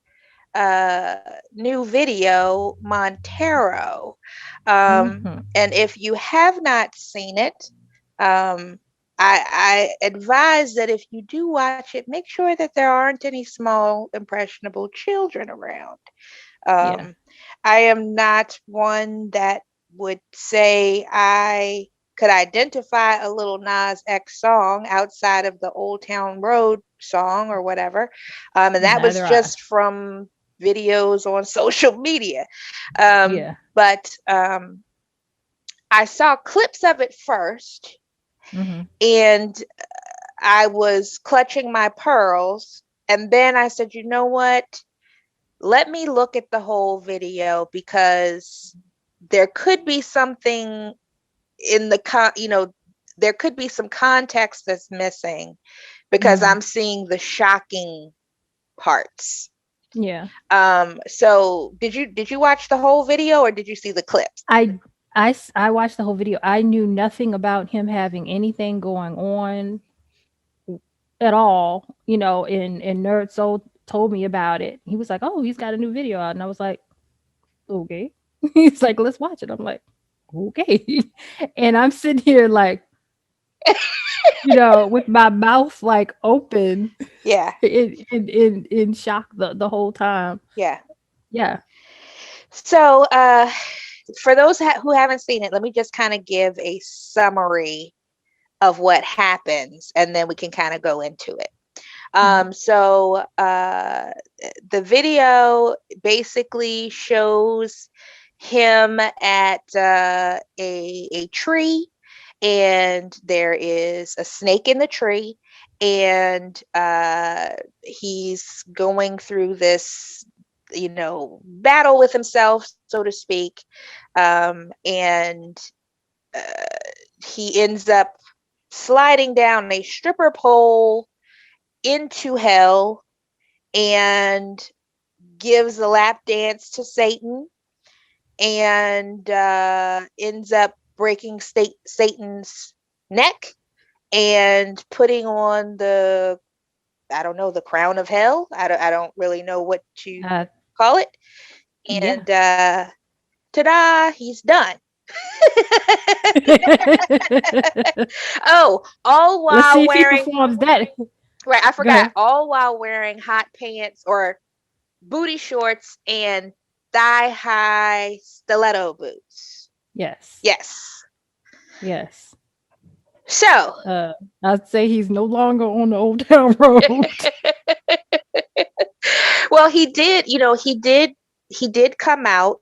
new video, Montero. Hmm. And if you have not seen it, um, I advise that if you do watch it, make sure that there aren't any small, impressionable children around. Yeah. Um, I am not one that would say I could identify a little Nas X song outside of the Old Town Road song or whatever. And that was Neither I. just from videos on social media. Um, Yeah. but I saw clips of it first, Hmm. and I was clutching my pearls. And then I said, you know what? Let me look at the whole video, because there could be something in there could be some context that's missing, because Hmm. I'm seeing the shocking parts. Yeah. So did you watch the whole video, or did you see the clips? I watched the whole video. I knew nothing about him having anything going on at all, and NERDSoul told me about it. He was like, "Oh, he's got a new video out." And I was like, "Okay." He's like, "Let's watch it." I'm like, "Okay." And I'm sitting here like, with my mouth like open Yeah, in shock the whole time. yeah. Yeah. So for those who haven't seen it, let me just kind of give a summary of what happens, and then we can kind of go into it. Mhm. So the video basically shows him at a tree, and there is a snake in the tree, and he's going through this, battle with himself, so to speak. And uh, he ends up sliding down a stripper pole into hell and gives a lap dance to Satan, and ends up breaking Satan's neck and putting on the, I don't know, the crown of hell. I don't really know what to Uh, call it. yeah. And ta-da, he's done. Oh, all Let's see while if he wearing, performs that. right, I Go forgot, ahead. all while wearing hot pants or booty shorts and thigh high stiletto boots. Yes. Yes. Yes. So, Uh, I'd say he's no longer on the Old Town Road. well, he did come out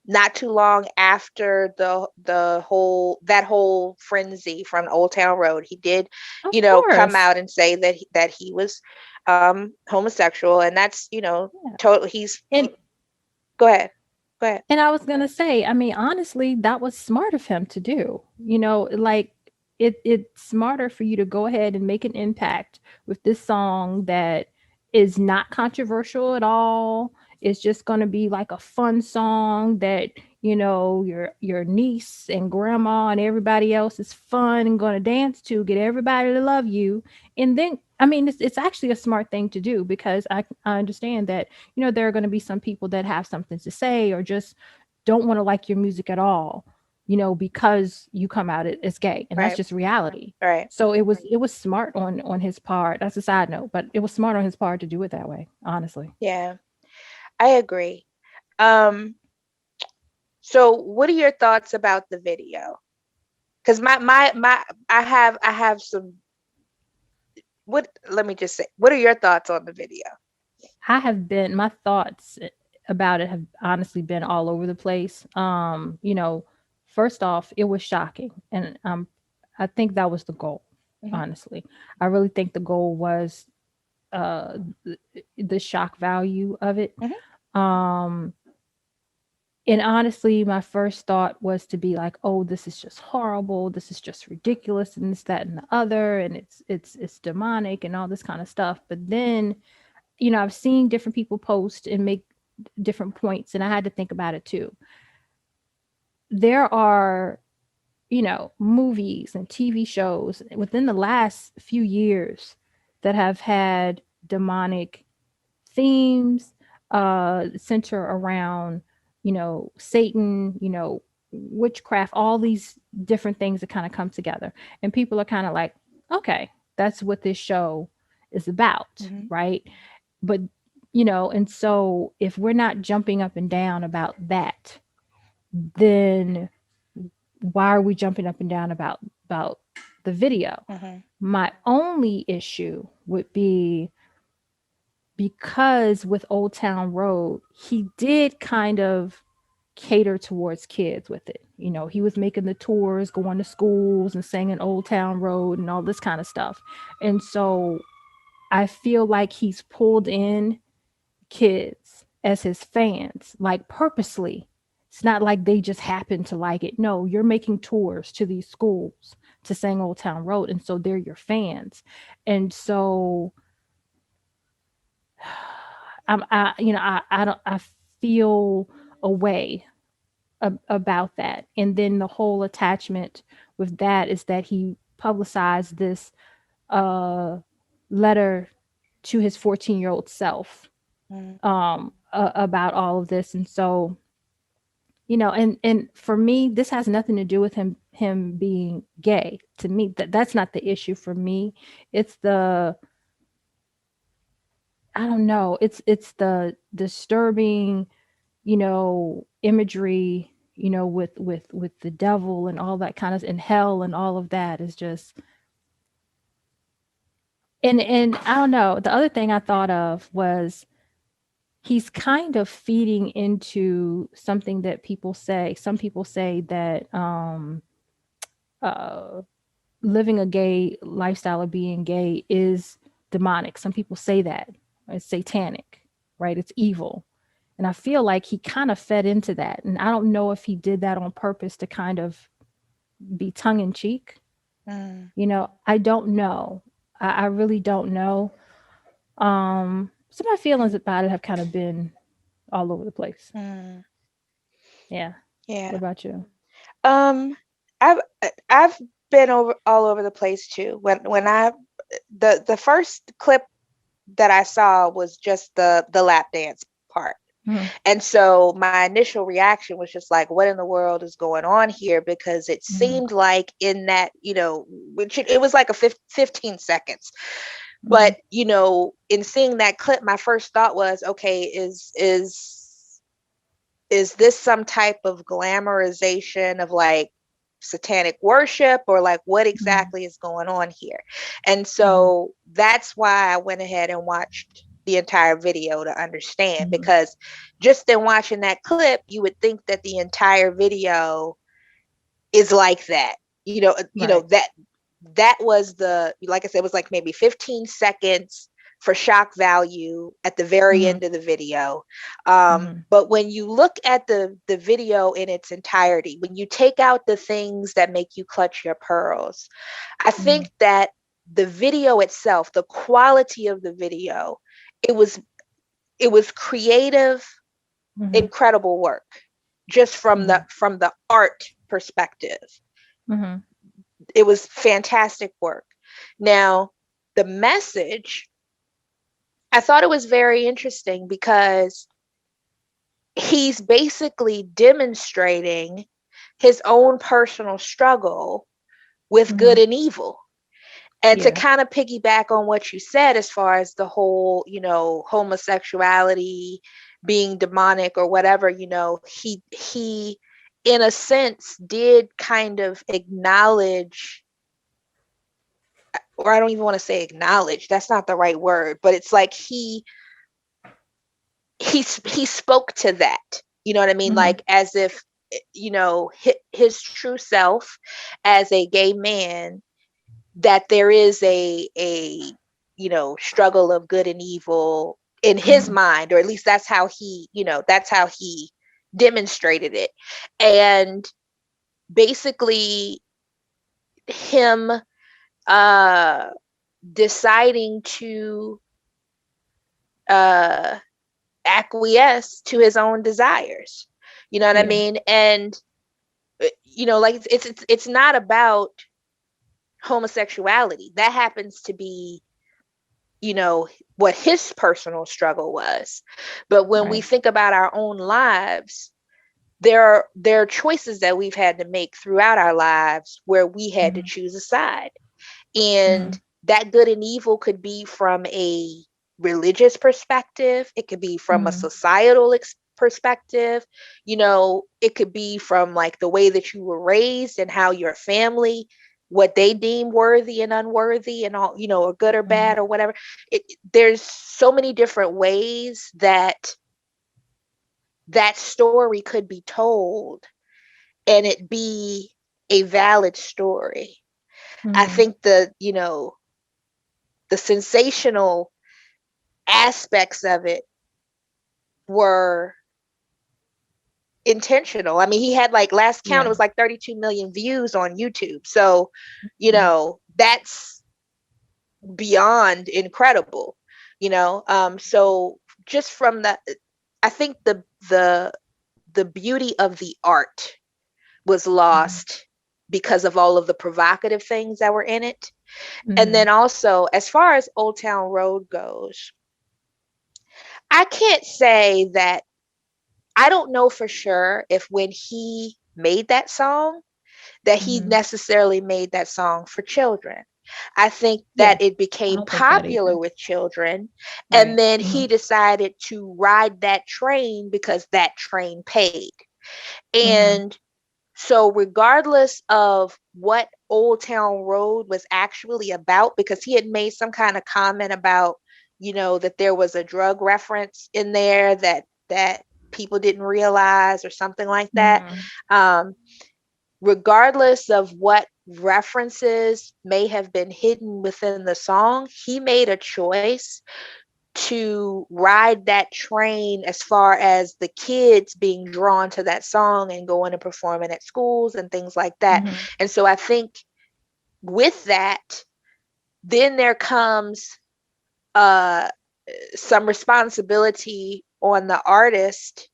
not too long after the whole frenzy from Old Town Road. He did, Of come course. out and say that he was homosexual, and that's, Yeah. total he's And go ahead. Go ahead. And I was gonna say, I mean, honestly, that was smart of him to do. Like it's smarter for you to go ahead and make an impact with this song that is not controversial at all. It's just gonna be like a fun song that, your niece and grandma and everybody else is fun and gonna dance to, get everybody to love you. And then I mean it's actually a smart thing to do because I understand that there are going to be some people that have something to say or just don't want to like your music at all, because you come out as gay, and that's Right. just reality. Right. So it was smart on his part. That's a side note, but it was smart on his part to do it that way, honestly. Yeah, I agree. Um, so what are your thoughts about the video? Because my I have some, what let me just say, what are your thoughts on the video? My thoughts about it have honestly been all over the place. First off, it was shocking, and I think that was the goal. Hmm. Honestly, I really think the goal was uh the, the shock value of it. Hmm. Um and honestly, my first thought was to be like, "Oh, this is just horrible. This is just ridiculous, and this, that, and the other, and it's demonic and all this kind of stuff." But then, I've seen different people post and make different points, and I had to think about it too. There are, movies and TV shows within the last few years that have had demonic themes center around, Satan, witchcraft, all these different things that kind of come together. And people are kind of like, okay, that's what this show is about, Hmm. right? But, and so if we're not jumping up and down about that, then why are we jumping up and down about the video? Hmm. My only issue would be because with Old Town Road, he did kind of cater towards kids with it. He was making the tours, going to schools and singing Old Town Road and all this kind of stuff. And so I feel like he's pulled in kids as his fans, like purposely. It's not like they just happen to like it. No, you're making tours to these schools to sing Old Town Road. And so they're your fans. And so I don't, I feel a way about that. And then the whole attachment with that is that he publicized this uh, letter to his 14-year-old self Hmm. about all of this. And so, and for me, this has nothing to do with him being gay. To me, that's not the issue for me. It's the I don't know. It's the disturbing, imagery, with the devil and all that kind of, and hell and all of that is just And I don't know. The other thing I thought of was he's kind of feeding into something that people say. Some people say that uh, living a gay lifestyle or being gay is demonic. Some people say that it's satanic, right? It's evil. And I feel like he kind of fed into that. And I don't know if he did that on purpose to kind of be tongue in cheek. Mm, I don't know. I really don't know. So my feelings about it have kind of been all over the place. mm, Yeah. What yeah. about you? Um, I've I've been all over the place too. The first clip that I saw was just the lap dance part. Mm-hmm. And so my initial reaction was just like, what in the world is going on here? Because it Mm-hmm. seemed like in that, which it was like a 15 seconds. Mm-hmm. But, in seeing that clip, my first thought was, okay, is this some type of glamorization of like satanic worship, or like what Mm-hmm. exactly is going on here? And Mm-hmm. so that's why I went ahead and watched the entire video to understand, Mm-hmm. because just in watching that clip you would think that the entire video is like that. Right. That was the, like I said, it was like maybe 15 seconds for shock value at the very Mm-hmm. end of the video. Mm-hmm. But when you look at the video in its entirety, when you take out the things that make you clutch your pearls, I Mm-hmm. think that the video itself, the quality of the video, it was it was creative, Mm-hmm. incredible work, just from Mm-hmm. the art perspective. Mm-hmm. It was fantastic work. Now, the message, I thought it was very interesting because he's basically demonstrating his own personal struggle with Mm-hmm. good and evil. And to Yeah. kind of piggyback on what you said, as far as the whole, homosexuality being demonic or whatever, he in a sense did kind of acknowledge, or I don't even want to say acknowledge, that's not the right word, but it's like he spoke to that. You know what I mean? Mm-hmm. Like as if, his true self as a gay man, that there is a struggle of good and evil in his Mm-hmm. mind, or at least that's how he demonstrated it. And basically him uh deciding to uh acquiesce to his own desires. You know what I Yeah. mean? And like it's not about homosexuality. That happens to be, you know, what his personal struggle was. But when we Right. think about our own lives, there are choices that we've had to make throughout our lives where we had to Mm-hmm. choose a side. Mm-hmm. And that good and evil could be from a religious perspective, it could be from a Mm-hmm. societal perspective, it could be from like the way that you were raised and how your family, what they deem worthy and unworthy and all, or good or Mm-hmm. bad or whatever. There's so many different ways that that story could be told and it be a valid story. I Mm-hmm. think the sensational aspects of it were intentional. I mean, he had, like, last count, it Yeah. was like 32 million views on YouTube. So, Mm-hmm. that's beyond incredible, so just from the, I think the beauty of the art was lost because of all of the provocative things that were in it. And Mm-hmm. then also, as far as Old Town Road goes, I can't say that, I don't know for sure if when he made that song, that he Mm-hmm. necessarily made that song for children. I think Yeah. that it I became don't think that popular either. with children, and Right. then Mm-hmm. he decided to ride that train because that train paid. Mm-hmm. And So regardless of what Old Town Road was actually about, because he had made some kind of comment about, that there was a drug reference in there that people didn't realize or something like that. Mhm. Um, Regardless of what references may have been hidden within the song, he made a choice to ride that train as far as the kids being drawn to that song and going and performing at schools and things like that. Mhm. And so I think with that, then there comes uh, some responsibility on the artist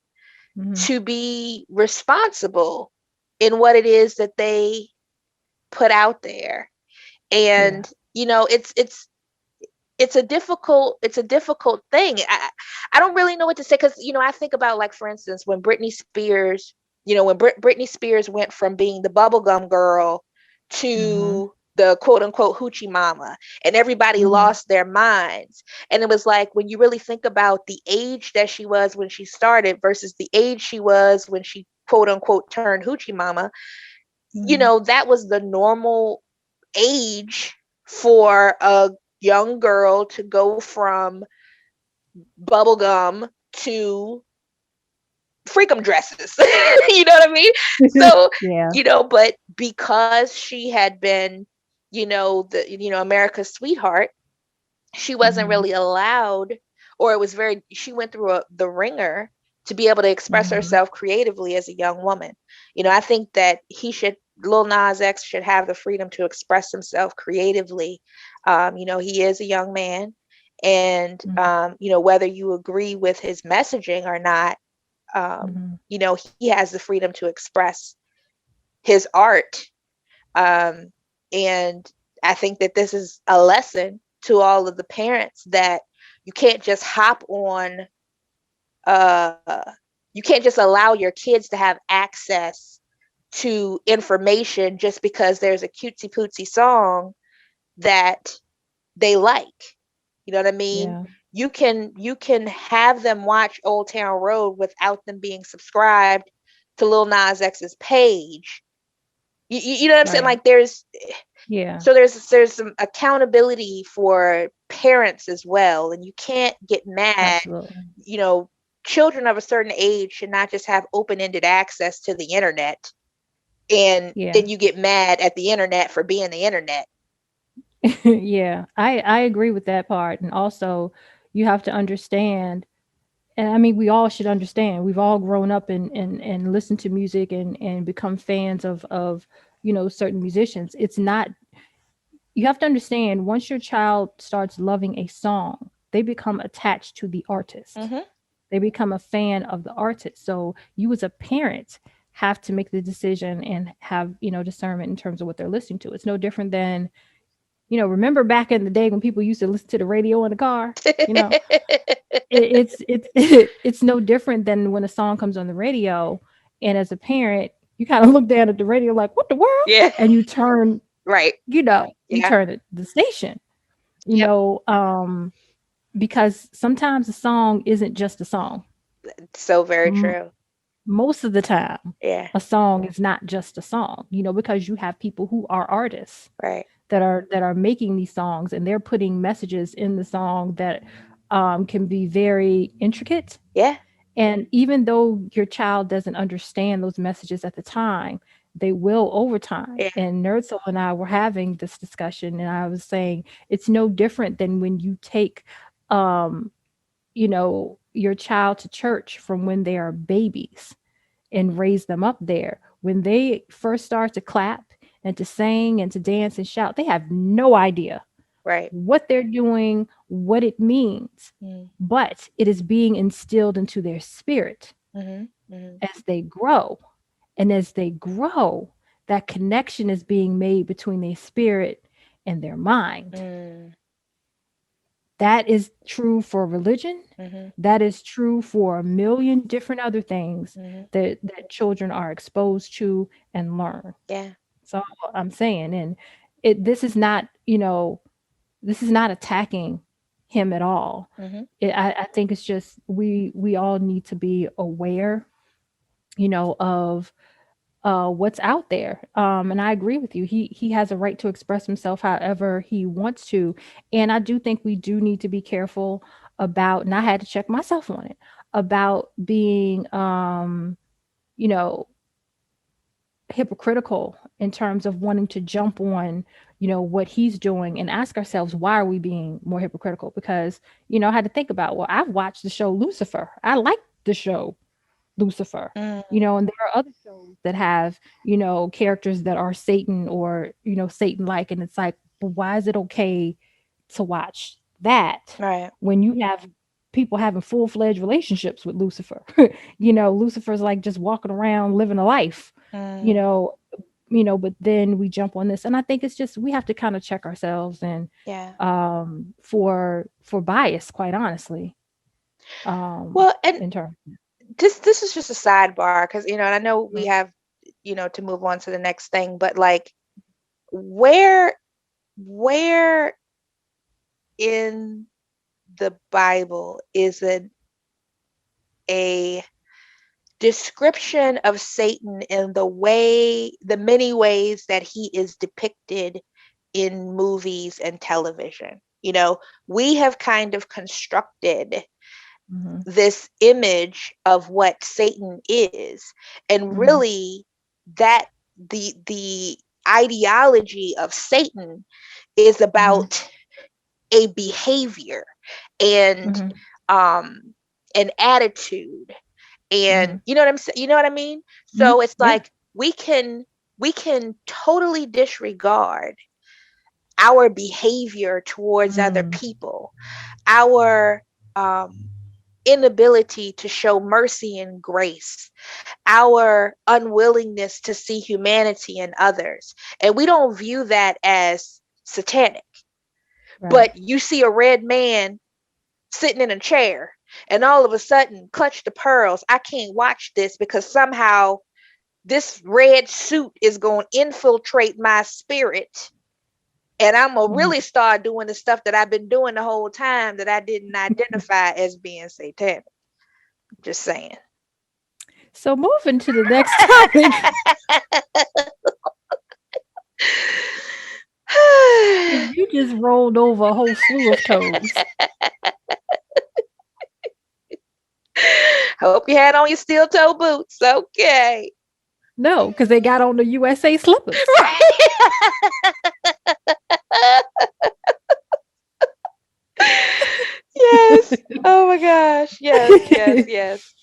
Mhm. to be responsible in what it is that they put out there. Yeah. And it's a difficult thing. I don't really know what to say, because I think about, like, for instance, when Britney Spears, when Britney Spears went from being the bubblegum girl Mhm. to the quote unquote hoochie mama, and everybody Mhm. lost their minds. And it was like, when you really think about the age that she was when she started versus the age she was when she quote unquote turned hoochie mama, Mhm. that was the normal age for a young girl to go from bubblegum to freakum dresses. You know what I mean? So, Yeah. but because she had been, America's sweetheart, she wasn't Mhm. really allowed, or it was very, she went through the ringer to be able to express Mhm. herself creatively as a young woman. I think that Lil Nas X should have the freedom to express himself creatively. He is a young man, and Mhm. whether you agree with his messaging or not, Mhm. he has the freedom to express his art. um, and I think that this is a lesson to all of the parents, that you can't just hop on, uh, you can't just allow your kids to have access to information just because there's a cutesy pootsy song that they like. You know what I mean? Yeah. You can have them watch Old Town Road without them being subscribed to Lil Nas X's page. You know what I'm saying? Right. Like, there's Yeah. so there's some accountability for parents as well, and you can't get mad. Absolutely. You know, children of a certain age should not just have open-ended access to the internet, and Yeah. then you get mad at the internet for being the internet. Yeah. I agree with that part. And also, you have to understand, and I mean, we all should understand. We've all grown up and listened to music and become fans of certain musicians. It's not, you have to understand, once your child starts loving a song, they become attached to the artist. Mm-hmm. They become a fan of the artist. So you as a parent have to make the decision and have, discernment in terms of what they're listening to. It's no different than, remember back in the day when people used to listen to the radio in the car, you know, it's it's no different than when a song comes on the radio, and as a parent, you kind of look down at the radio like, what the world? Yeah. And you turn, Right. you Yeah. turn the station, you Yep. know, um, because sometimes a song isn't just a song. So very M- true. Most of the time, Yeah. a song is not just a song, because you have people who are artists Right. that are making these songs, and they're putting messages in the song that can be very intricate. Yeah. And even though your child doesn't understand those messages at the time, they will over time. Yeah. And NERDSoul and I were having this discussion, and I was saying it's no different than when you take, your child to church from when they are babies and raise them up there. When they first start to clap and to sing and to dance and shout, they have no idea Right. what they're doing, what it means, Mm. but it is being instilled into their spirit Mm-hmm. Mm-hmm. as they grow. And as they grow, that connection is being made between their spirit and their mind. Mm. That is true for religion. Mm-hmm. That is true for a million different other things Mm-hmm. that children are exposed to and learn. Yeah. So I'm saying, and this is not, this is not attacking him at all. Mm-hmm. I think it's just we all need to be aware, of what's out there. And I agree with you. He has a right to express himself however he wants to. And I do think we do need to be careful about, and I had to check myself on it, about being you know, hypocritical in terms of wanting to jump on, what he's doing, and ask ourselves, why are we being more hypocritical? Because, I had to think about, well, I've watched the show Lucifer. I like the show Lucifer. Mm, And there are other shows that have, characters that are Satan, or, Satan like, and it's like, but why is it okay to watch that right. when you have people having full-fledged relationships with Lucifer? Lucifer's like just walking around living a life, you Mm, know, but then we jump on this. And I think it's just, we have to kind of check ourselves, and yeah. for bias, quite honestly, Well, and in terms. this is just a sidebar because and I know we Mhm. have to move on to the next thing, but like where where in the Bible is a description of Satan in the many ways that he is depicted in movies and television? We have kind of constructed Mhm. this image of what Satan is, and Mhm. really that the ideology of Satan is Mhm. about a behavior and Mhm. um an attitude, and Mhm. you know what I mean. Mhm. So it's Yeah. like we can totally disregard our behavior towards other Mm. people, our um inability to show mercy and grace, our unwillingness to see humanity in others. And we don't view that as satanic. Right. But you see a red man sitting in a chair and all of a sudden clutch the pearls. I can't watch this because somehow this red suit is going to infiltrate my spirit. And I'm going to Mhm. really start doing the stuff that I've been doing the whole time that I didn't identify as being satanic. Just saying. So moving to the next topic, because you just rolled over a whole slew of toes. Hope you had on your steel toe boots. Okay. No, because they got on the USA slippers. Yes. Oh my gosh. Yes, yes, yes.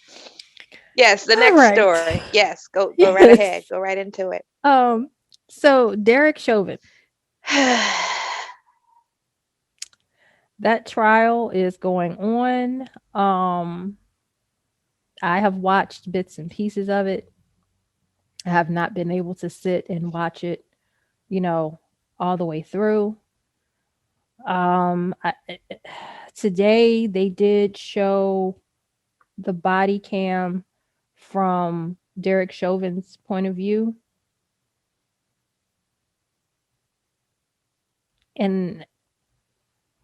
Yes, the All next right. story. Yes, go right ahead. Yes. Go right into it. Um. So Derek Chauvin, that trial is going on. I have watched bits and pieces of it. I have not been able to sit and watch it, you know, all the way through. Today they did show the body cam from Derek Chauvin's point of view, and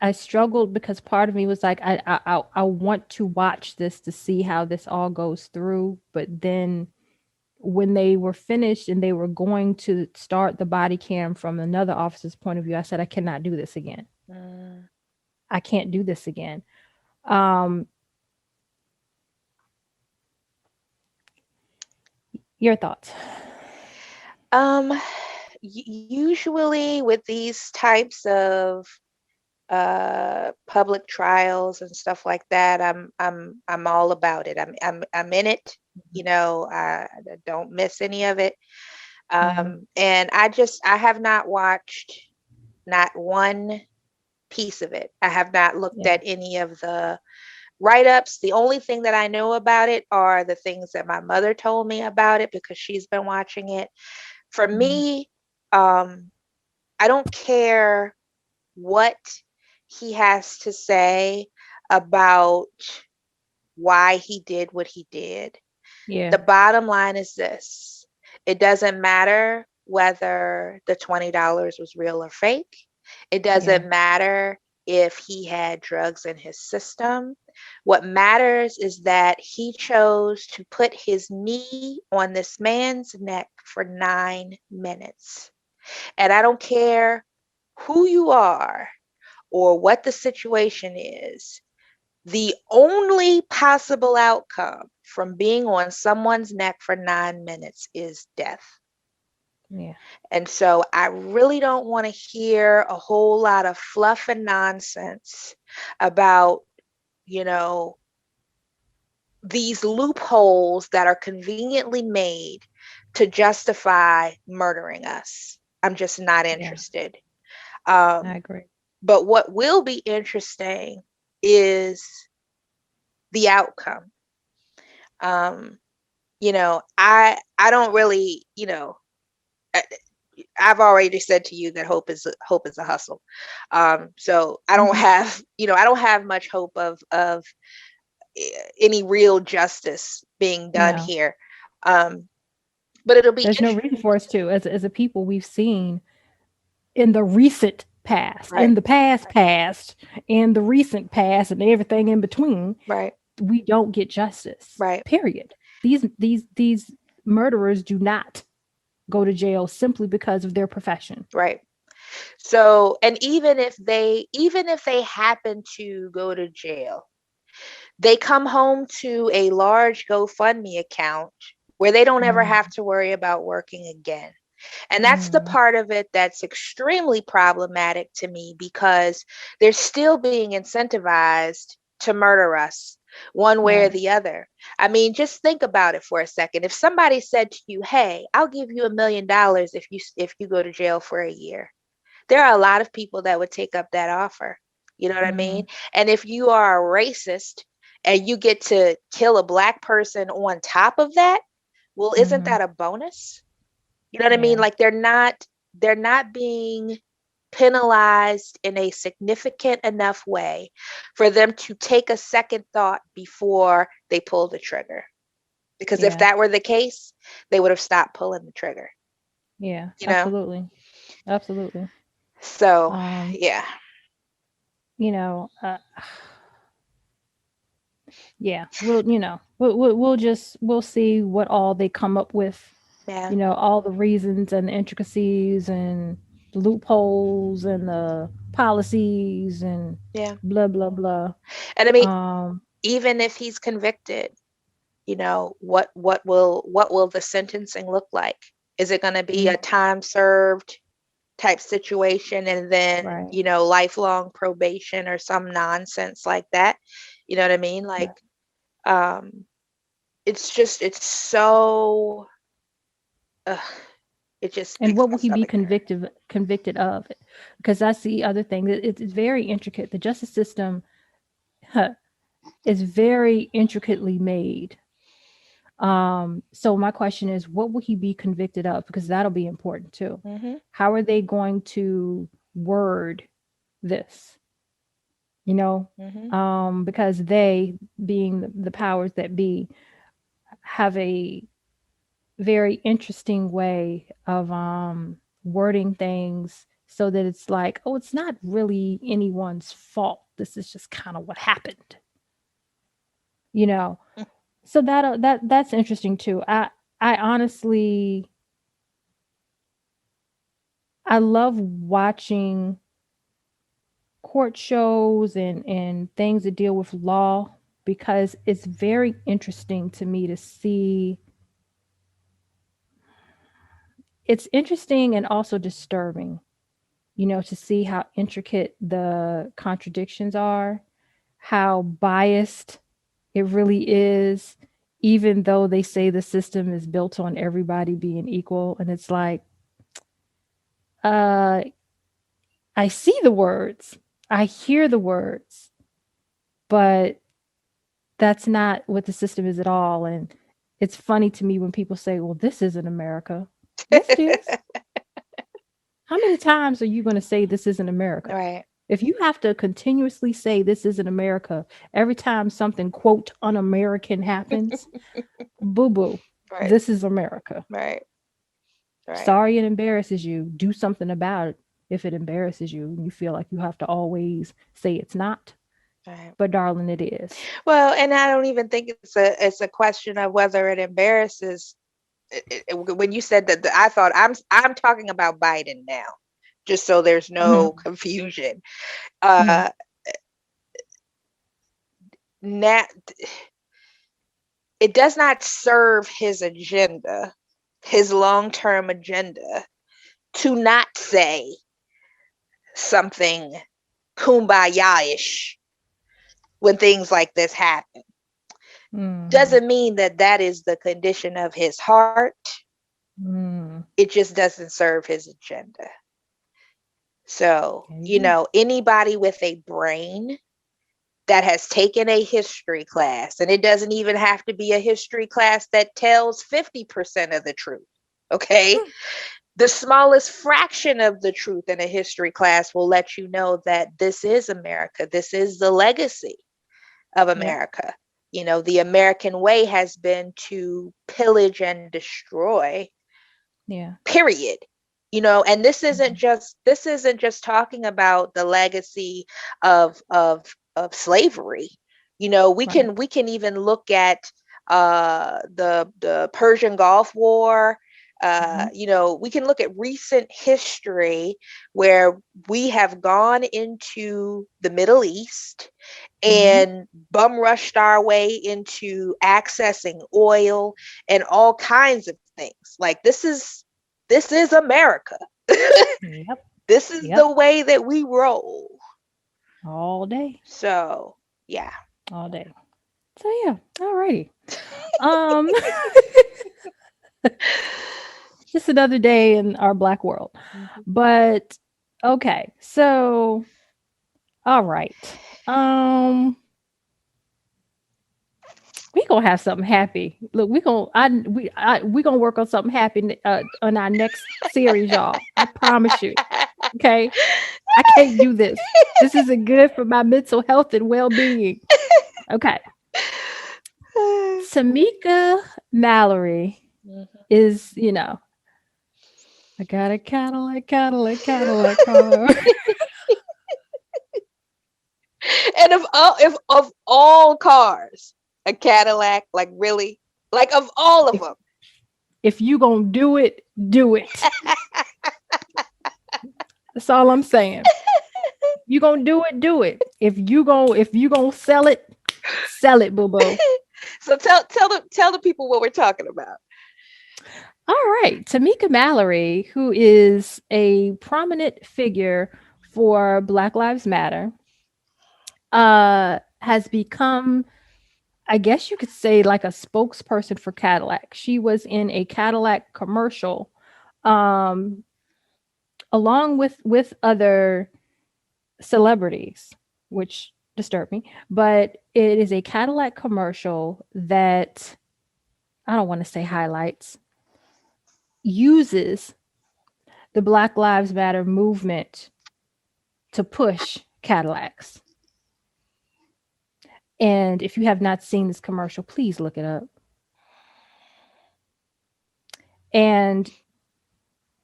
I struggled because part of me was like, I want to watch this to see how this all goes through, but then when they were finished and they were going to start the body cam from another officer's point of view, I said, I cannot do this again. Mm. I can't do this again. Um, your thoughts? Um, usually with these types of public trials and stuff like that, I'm all about it. I'm in it. I don't miss any of it. Mm-hmm. And I have not watched not one piece of it. I have not looked Yeah. at any of the write-ups. The only thing that I know about it are the things that my mother told me about it because she's been watching it. For Mm-hmm. me, um, I don't care what he has to say about why he did what he did. Yeah. The bottom line is this: it doesn't matter whether the $20 was real or fake. It Yeah. doesn't matter if he had drugs in his system. what matters is that he chose to put his knee on this man's neck for 9 minutes. And I don't care who you are or what the situation is, the only possible outcome from being on someone's neck for 9 minutes is death. Yeah. And so I really don't want to hear a whole lot of fluff and nonsense about, you know, these loopholes that are conveniently made to justify murdering us. I'm just not Yeah. interested. I Um, agree. but what will be interesting is the outcome. Um, I don't really, I, I've already said to you that hope is a hustle. So I don't Hmm. have, I don't have much hope of any real justice being done No, here. Um, but it'll be there's no reason for us to. As a people, we've seen in the recent past, right, in the past, and the recent past, and everything in between, right, we don't get justice. right, Period. These murderers do not go to jail simply because of their profession. right. So, and even if they happen to go to jail, they come home to a large GoFundMe account where they don't ever Mm, have to worry about working again. And that's the mm, part of it that's extremely problematic to me because they're still being incentivized to murder us one way or right. the other. I mean, just think about it for a second. If somebody said to you, "Hey, I'll give you $1 million if you go to jail for a year," there are a lot of people that would take up that offer. You know what I Mm, mean? And if you are a racist and you get to kill a black person on top of that, well, isn't mm, that a bonus? You know what I mean? yeah. Like they're not being penalized in a significant enough way for them to take a second thought before they pull the trigger. Because if Yeah. that were the case, they would have stopped pulling the trigger, Yeah. you know? Absolutely. Absolutely. So, Um, yeah. you know, yeah, we'll see what all they come up with, Yeah. all the reasons and the intricacies and the loopholes and the policies and Yeah. blah blah blah. And I mean, um even if he's convicted, what will the sentencing look like? Is it going to be a mm, time served type situation and then, right. lifelong probation or some nonsense like that? You know what I mean? Like, Right. um, it's so, ugh, it just And makes what my will he be stomach turn. convicted of? Because I see other things. It's very intricate. The justice system, huh, is very intricately made. So my question is, what will he be convicted of? Because that'll be important too. Hmm. How are they going to word this? You know, Hmm. because they, being the powers that be, have a very interesting way of wording things so that it's like, oh, it's not really anyone's fault. This is just kind of what happened. You know, so that's interesting too. I honestly, I love watching court shows and things that deal with law because it's very interesting to me to see. It's interesting and also disturbing, to see how intricate the contradictions are, how biased it really is, even though they say the system is built on everybody being equal. And it's like, uh, I see the words, I hear the words, but that's not what the system is at all. And it's funny to me when people say, well, this isn't America. Yes, it is. How many times are you going to say this isn't America? Right. If you have to continuously say this isn't America every time something, quote, un American happens, boo boo, Right. this is America. Right. Right. Sorry it embarrasses you. Do something about it if it embarrasses you and you feel like you have to always say it's not. Right. but darling, it is. Well, and I don't even think it's a question of whether it embarrasses. When you said that, I thought I'm talking about Biden now, just so there's no Hmm. confusion. Hmm. Uh, Nat, it does not serve his agenda, his long-term agenda, to not say something kumbaya-ish when things like this happen. Hmm. Doesn't mean that that is the condition of his heart. Hmm. It just doesn't serve his agenda. So, Okay. anybody with a brain that has taken a history class, and it doesn't even have to be a history class that tells 50% of the truth. Okay. The smallest fraction of the truth in a history class will let you know that this is America. This is the legacy of Yep. America. The American way has been to pillage and destroy, Yeah. period. And Mhm. this isn't just talking about the legacy of slavery. we Right. can we can even look at the Persian Gulf War. Hmm. We can look at recent history where we have gone into the Middle East Hmm. and bum rushed our way into accessing oil and all kinds of things. Like, this is America. Yep. This is Yep. the way that we roll. All day. So, yeah. All day. So yeah. Alrighty. Um, just another day in our black world. Mhm. But okay. So all right. Um, we gonna have something happy. Look, we gonna work on something happy on our next series, y'all. I promise you. Okay, I can't do this. This isn't good for my mental health and well being. Okay, Tamika Mallory Mhm. is, I got a Cadillac, Cadillac, Cadillac car. And of all cars, a Cadillac, like, really, like, of all of if them. if you gonna do it, do it. That's all I'm saying. You gonna do it, do it. If you gonna sell it, boo boo. So tell the people what we're talking about. All right, Tamika Mallory, who is a prominent figure for Black Lives Matter, has become, I guess you could say, like a spokesperson for Cadillac. She was in a Cadillac commercial, um, along with other celebrities, which disturbed me. But it is a Cadillac commercial that, I don't want to say highlights, uses the Black Lives Matter movement to push Cadillacs. And if you have not seen this commercial, please look it up. And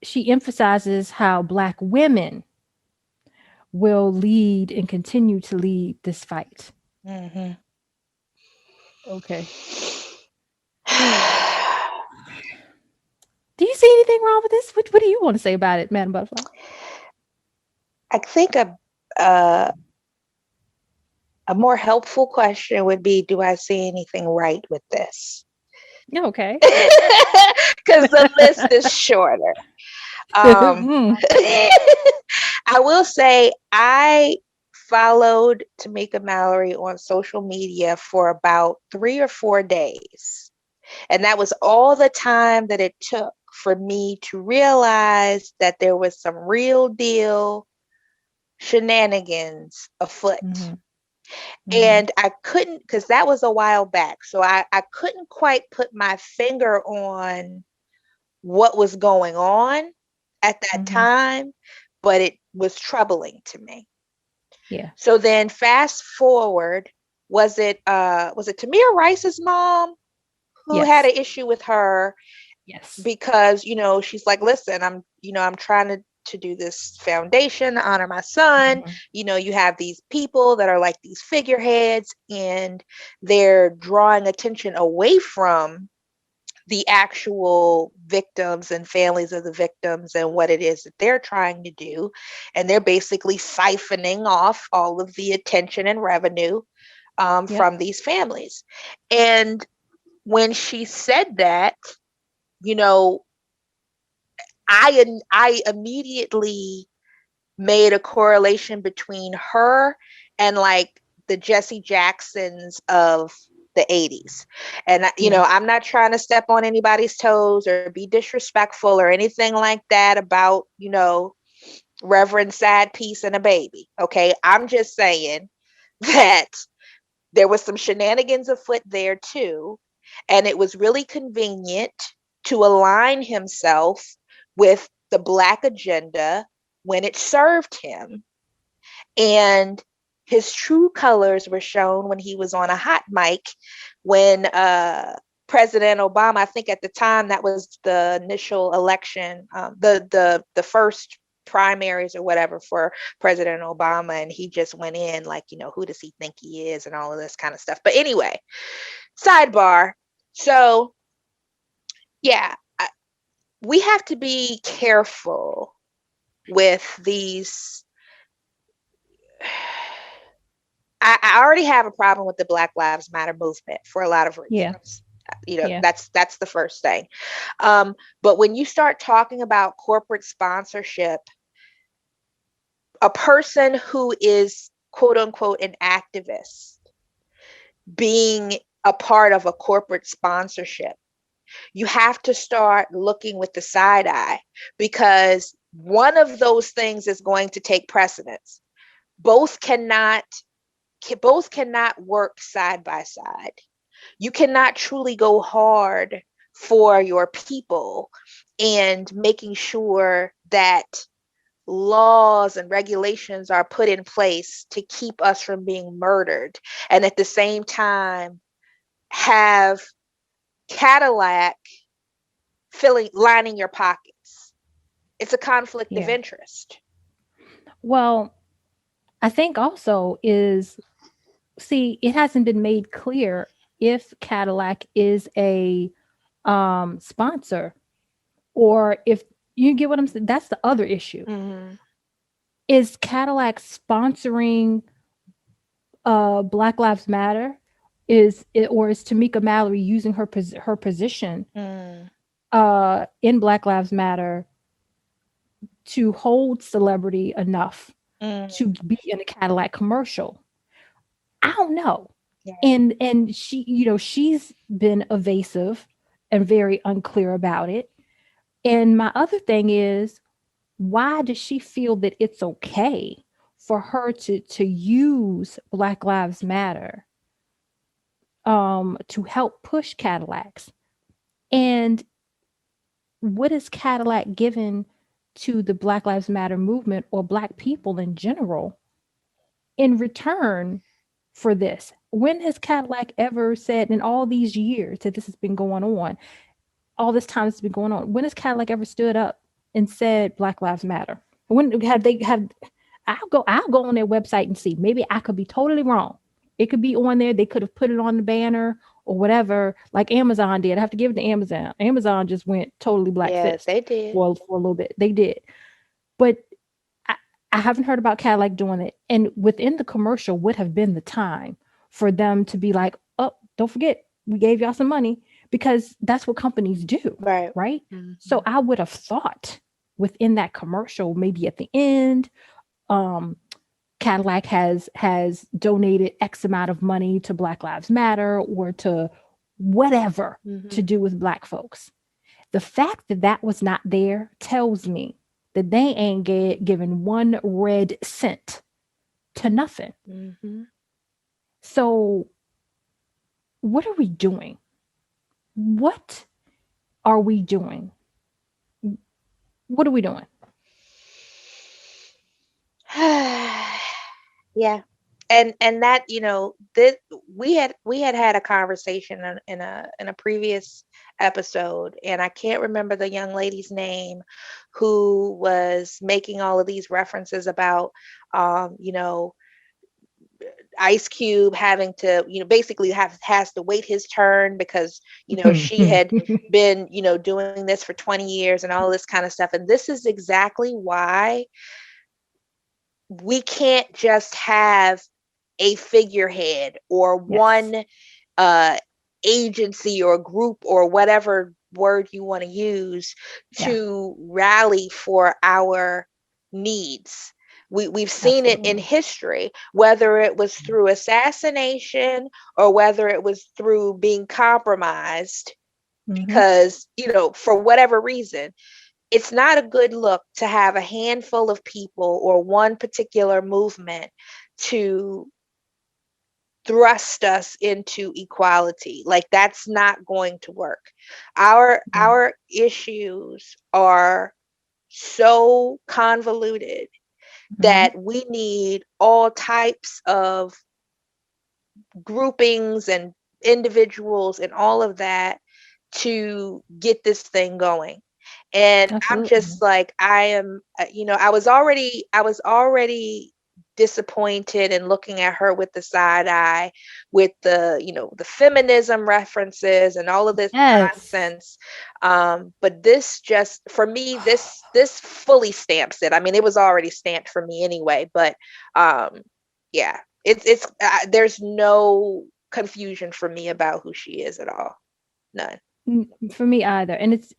she emphasizes how Black women will lead and continue to lead this fight. Hmm. Okay. Do you see anything wrong with this? What do you want to say about it, Madam Butterfly? I think a more helpful question would be, do I see anything right with this? Yeah, okay. Because the list is shorter. Um, Mm. I will say I followed Tamika Mallory on social media for about 3 or 4 days. And that was all the time that it took for me to realize that there was some real deal shenanigans afoot. Mhm. Mhm. And I couldn't, because that was a while back. So I couldn't quite put my finger on what was going on at that Mhm. time, but it was troubling to me. Yeah. So then fast forward, was it Tamir Rice's mom who had Yes. an issue with her Yes. because she's like, listen, I'm trying to to do this foundation to honor my son. Mhm. You have these people that are like these figureheads, and they're drawing attention away from the actual victims and families of the victims and what it is that they're trying to do. And they're basically siphoning off all of the attention and revenue Yep. from these families. And when she said that, you know, I immediately made a correlation between her and like the Jesse Jacksons of the 80s. And Yeah. I'm not trying to step on anybody's toes or be disrespectful or anything like that about, Reverend Sad Piece and a Baby. Okay? I'm just saying that there was some shenanigans afoot there too, and it was really convenient to align himself with the Black agenda when it served him. And his true colors were shown when he was on a hot mic when President Obama, I think at the time that was the initial election, the first primaries or whatever for President Obama, and he just went in like, who does he think he is and all of this kind of stuff. But anyway, sidebar. So yeah, we have to be careful with these. I already have a problem with the Black Lives Matter movement for a lot of Yeah. reasons. Yeah. That's the first thing. But when you start talking about corporate sponsorship, a person who is quote unquote an activist being a part of a corporate sponsorship, you have to start looking with the side eye, because one of those things is going to take precedence. Both cannot work side by side. You cannot truly go hard for your people and making sure that laws and regulations are put in place to keep us from being murdered, and at the same time have Cadillac lining your pockets. It's a conflict of Yeah. interest. Well, I think also is, see, it hasn't been made clear if Cadillac is a sponsor, or if you get what I'm saying. That's the other issue. Mm-hmm. Is Cadillac sponsoring Black Lives Matter? Is it, or is Tamika Mallory using her position Mm, in Black Lives Matter to hold celebrity enough mm, to be in a Cadillac commercial? I don't know. yeah. And she, she's been evasive and very unclear about it. And my other thing is, why does she feel that it's okay for her to use Black Lives Matter to help push Cadillacs? And what is Cadillac given to the Black Lives Matter movement or Black people in general in return for this? When has Cadillac ever said, in all these years that this has been going on, all this time it's been going on, when has Cadillac ever stood up and said Black Lives Matter? When have they have? I'll go on their website and see. Maybe I could be totally wrong. It could be on there. They could have put it on the banner or whatever, like Amazon did. I have to give it to Amazon. Amazon just went totally black Yes, fist they did. for a little bit. They did, but I, I haven't heard about Cadillac doing it. And within the commercial would have been the time for them to be like, "Oh, don't forget, we gave y'all some money," because that's what companies do, Right. right? Mm-hmm. So I would have thought within that commercial, maybe at the end, um, Cadillac has donated X amount of money to Black Lives Matter or to whatever to Mm-hmm. do with Black folks. The fact that that was not there tells me that they ain't given one red cent to nothing. Mm-hmm. So what are we doing? What are we doing? What are we doing? Yeah. and that, this, we had a conversation in a previous episode, and I can't remember the young lady's name who was making all of these references about, you know, Ice Cube having to, basically has to wait his turn because, she had been, doing this for 20 years and all this kind of stuff. And this is exactly why we can't just have a figurehead or Yes. one uh, agency or group or whatever word you want to use Yeah. to rally for our needs. We've seen it in Absolutely. history, whether it was through assassination or whether it was through being compromised, Mm-hmm. because, for whatever reason, it's not a good look to have a handful of people or one particular movement to thrust us into equality. Like, that's not going to work. Yeah. Our issues are so convoluted Mm-hmm. that we need all types of groupings and individuals and all of that to get this thing going. And I'm Absolutely. just like, I am, I was already disappointed and looking at her with the side eye, with the feminism references and all of this Yes. nonsense. But this just, for me, this fully stamps it. I mean, it was already stamped for me anyway, but um, yeah, there's no confusion for me about who she is at all. None. For me either. And it's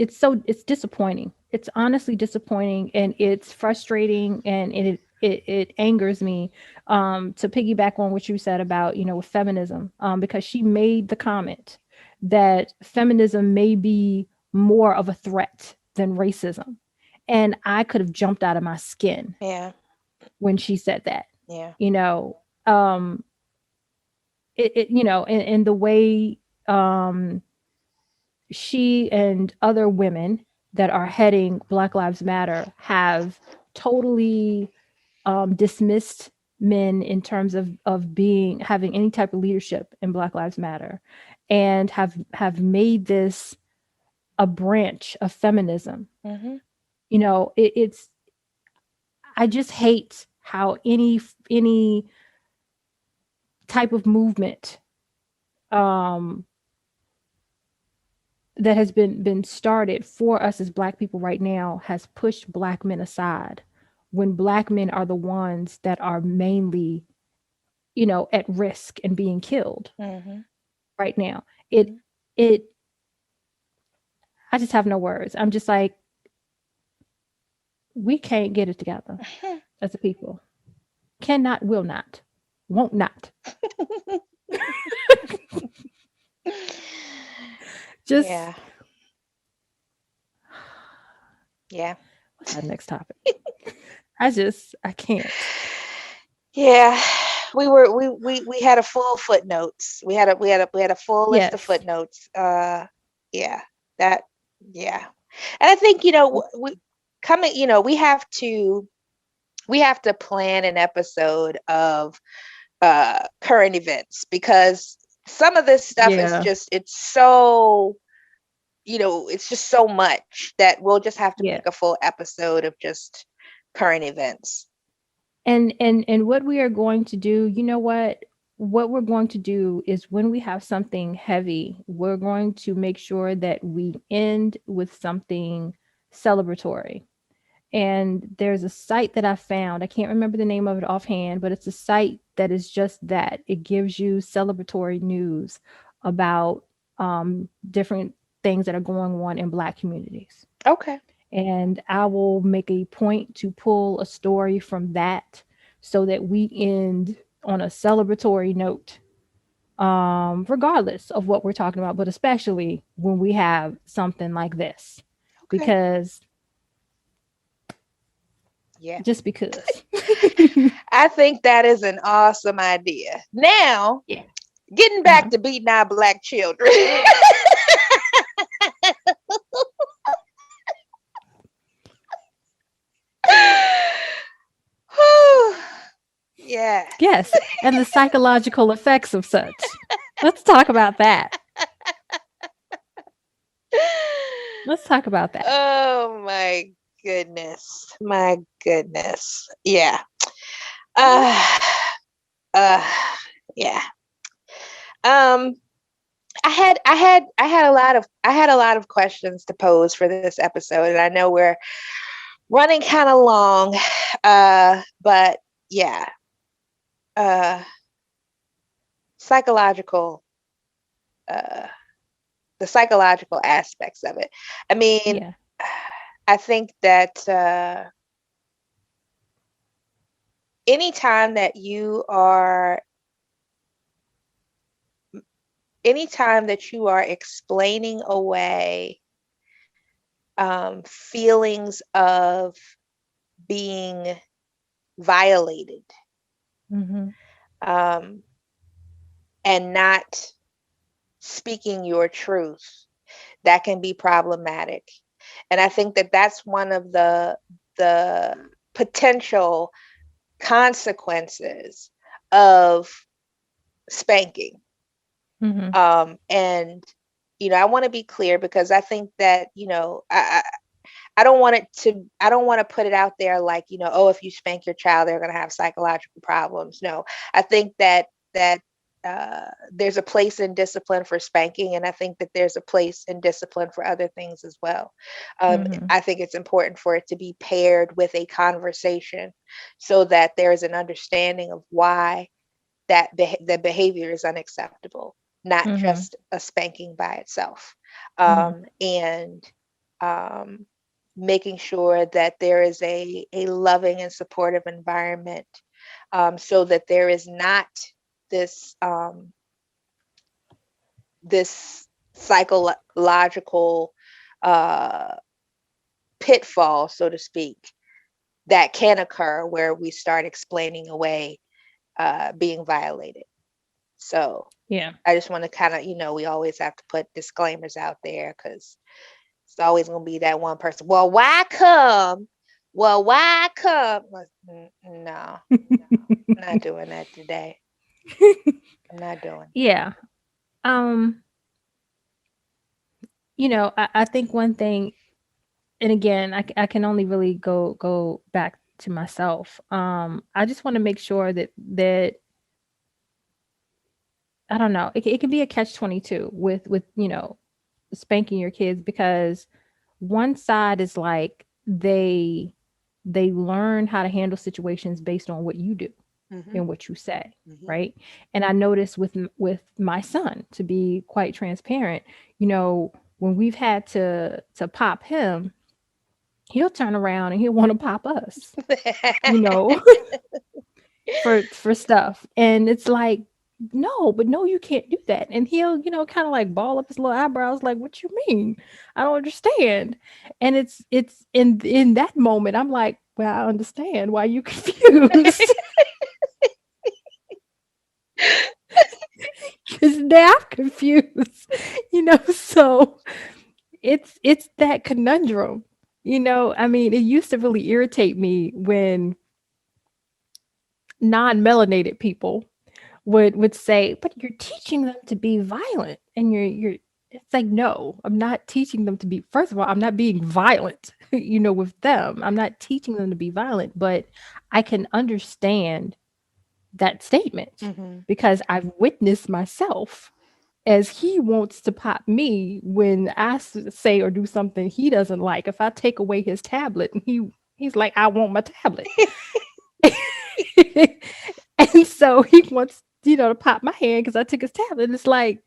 disappointing. It's honestly disappointing, and it's frustrating, and it angers me, to piggyback on what you said about, with feminism, because she made the comment that feminism may be more of a threat than racism. And I could have jumped out of my skin Yeah. when she said that. Yeah. You know, um in the way, um she and other women that are heading Black Lives Matter have totally, dismissed men in terms of being having any type of leadership in Black Lives Matter, and have made this a branch of feminism. Mm-hmm. It's, I just hate how any type of movement, um that has been started for us as Black people right now has pushed Black men aside, when Black men are the ones that are mainly, at risk and being killed Mm-hmm. right now. Mm-hmm. It I just have no words. I'm just like, we can't get it together as a people. Cannot, will not, won't not. Just, Yeah. Yeah. what's our next topic? I can't. Yeah. We had a full footnotes. We had a full list of Yes. footnotes. Yeah. That yeah. And I think, we coming, we have to plan an episode of current events, because some of this stuff is Yeah. just, it's just so much that we'll just have to Yeah. make a full episode of just current events. And what we are going to do, what we're going to do is, when we have something heavy, we're going to make sure that we end with something celebratory. And there's a site that I found. I can't remember the name of it offhand, but it's a site that is just that. It gives you celebratory news about, different things that are going on in Black communities. Okay. And I will make a point to pull a story from that, so that we end on a celebratory note, regardless of what we're talking about, but especially when we have something like this, Okay. because Yeah. just because. I think that is an awesome idea. Now, Yeah. getting Uh-huh. back to beating our Black children. Whew. Yeah. Yes, and the psychological effects of such. Let's talk about that. Let's talk about that. Oh my goodness. My goodness. Yeah. Uh, uh, yeah. Um, I had a lot of questions to pose for this episode, and I know we're running kind of long. But yeah. Uh, psychological uh the psychological aspects of it. I mean, Yeah. I think that anytime that you are anytime that you are explaining away feelings of being violated, Mhm. um, and not speaking your truth, that can be problematic. And I think that that's one of the potential consequences of spanking. Mhm. And I want to be clear, because I think that I don't want I don't want to put it out there like, oh, if you spank your child, they're going to have psychological problems. No, I think that there's a place in discipline for spanking, and I think that there's a place in discipline for other things as well. Mhm. I think it's important for it to be paired with a conversation, so that there is an understanding of why the behavior is unacceptable, not Mhm. just a spanking by itself. Mhm. And um, making sure that there is a loving and supportive environment, so that there is not this this psychological uh, pitfall, so to speak, that can occur where we start explaining away being violated. So Yeah. I just want to kind of, we always have to put disclaimers out there, because it's always going to be that one person. Well, why come? Well, why come? No, I'm not doing that today. I'm not doing Yeah. Um, I think one thing, and again, I can only really go back to myself. I just want to make sure that I don't know. It can be a catch 22 with spanking your kids, because one side is like they learn how to handle situations based on what you do it. Mm-hmm. and what you say, Mm-hmm. right? And I noticed with my son, to be quite transparent, when we've had to pop him, he'll turn around and he'll want to pop us, you know, for stuff. And it's like, no, but no, you can't do that. And he'll, kind of like ball up his little eyebrows, like, what you mean? I don't understand. And it's in that moment, I'm like, well, I understand why you confused. Because now I'm confused, so it's that conundrum. I mean, it used to really irritate me when non-melanated people would say, "But you're teaching them to be violent." And you're it's like, "No, I'm not teaching them to be, first of all, I'm not being violent, with them. I'm not teaching them to be violent, but I can understand that statement Mm-hmm. because I've witnessed myself as he wants to pop me when I say or do something he doesn't like. If I take away his tablet and he's like, I want my tablet. And so he wants, to pop my hand because I took his tablet. And it's like,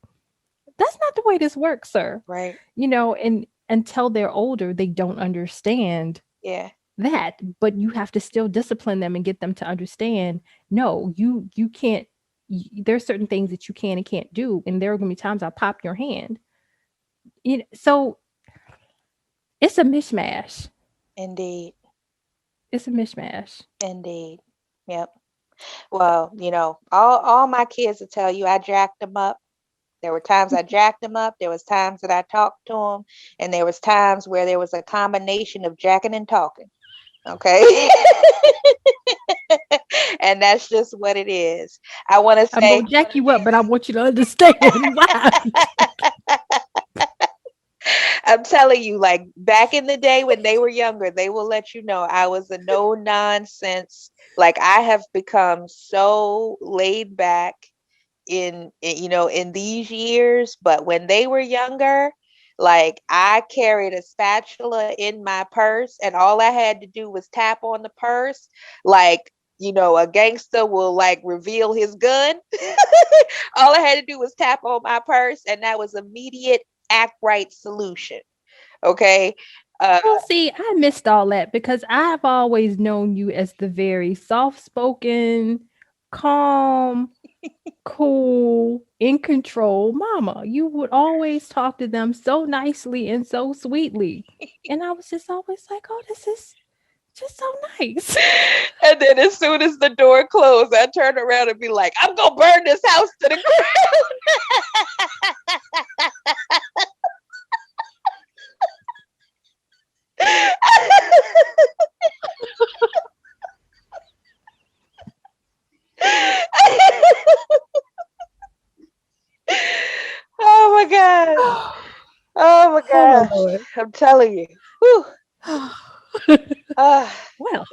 that's not the way this works, sir. Right. And until they're older, they don't understand Yeah. that. But you have to still discipline them and get them to understand, no, you can't, there's certain things that you can and can't do. And there are gonna be times I'll pop your hand. So it's a mishmash. Indeed. It's a mishmash. Indeed. Yep. Well, all my kids will tell you I jacked them up. There were times I jacked them up. There was times that I talked to them, and there was times where there was a combination of jacking and talking. Okay. And that's just what it is. I want to I'm say, gonna jack you up, but I want you to understand why. I'm telling you, like back in the day when they were younger, they will let you know I was a no nonsense. Like I have become so laid back in these years, but when they were younger, like I carried a spatula in my purse and all I had to do was tap on the purse, like a gangster will like reveal his gun. All I had to do was tap on my purse and that was immediate act right solution. Okay. uh Well, see, I missed all that because I've always known you as the very soft-spoken, calm, cool, in control mama. You would always talk to them so nicely and so sweetly. And I was just always like, oh, this is just so nice. and then as soon as the door closed, I turn around and be like, I'm gonna burn this house to the ground. Oh my gosh. Oh my Oh my gosh. lord. I'm telling you. Whew. Uh, Well,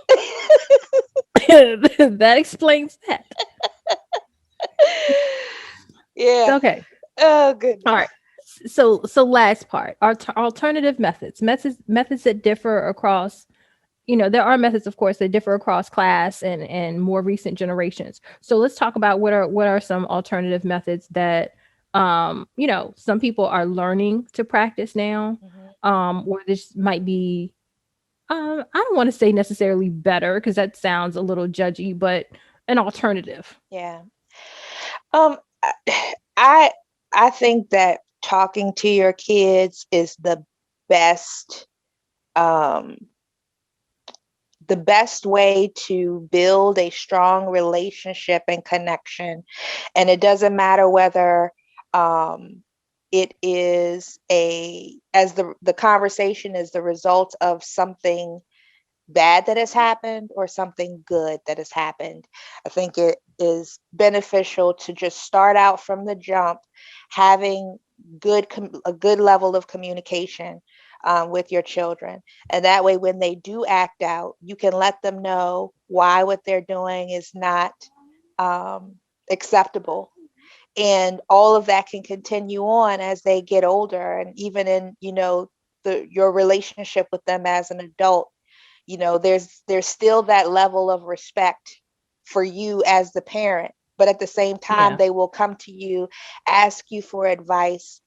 that explains that. yeah. Okay. Oh All goodness. right. So last part, alternative methods that differ across, there are methods, of course, that differ across class and more recent generations. So let's talk about what are some alternative methods that some people are learning to practice now, Mhm. or this might be, I don't want to say necessarily better because that sounds a little judgy, but an alternative. Yeah. Um, I I think that talking to your kids is best um the best way to build a strong relationship and connection. And it doesn't matter whether um, it is as the conversation is the result of something bad that has happened or something good that has happened. I think it is beneficial to just start out from the jump having a good level of communication with your children. And that way, when they do act out, you can let them know why what they're doing is not um, acceptable. And all of that can continue on as they get older and even in your relationship with them as an adult. There's still that level of respect for you as the parent, but at the same time Yeah. they will come to you, ask you for advice,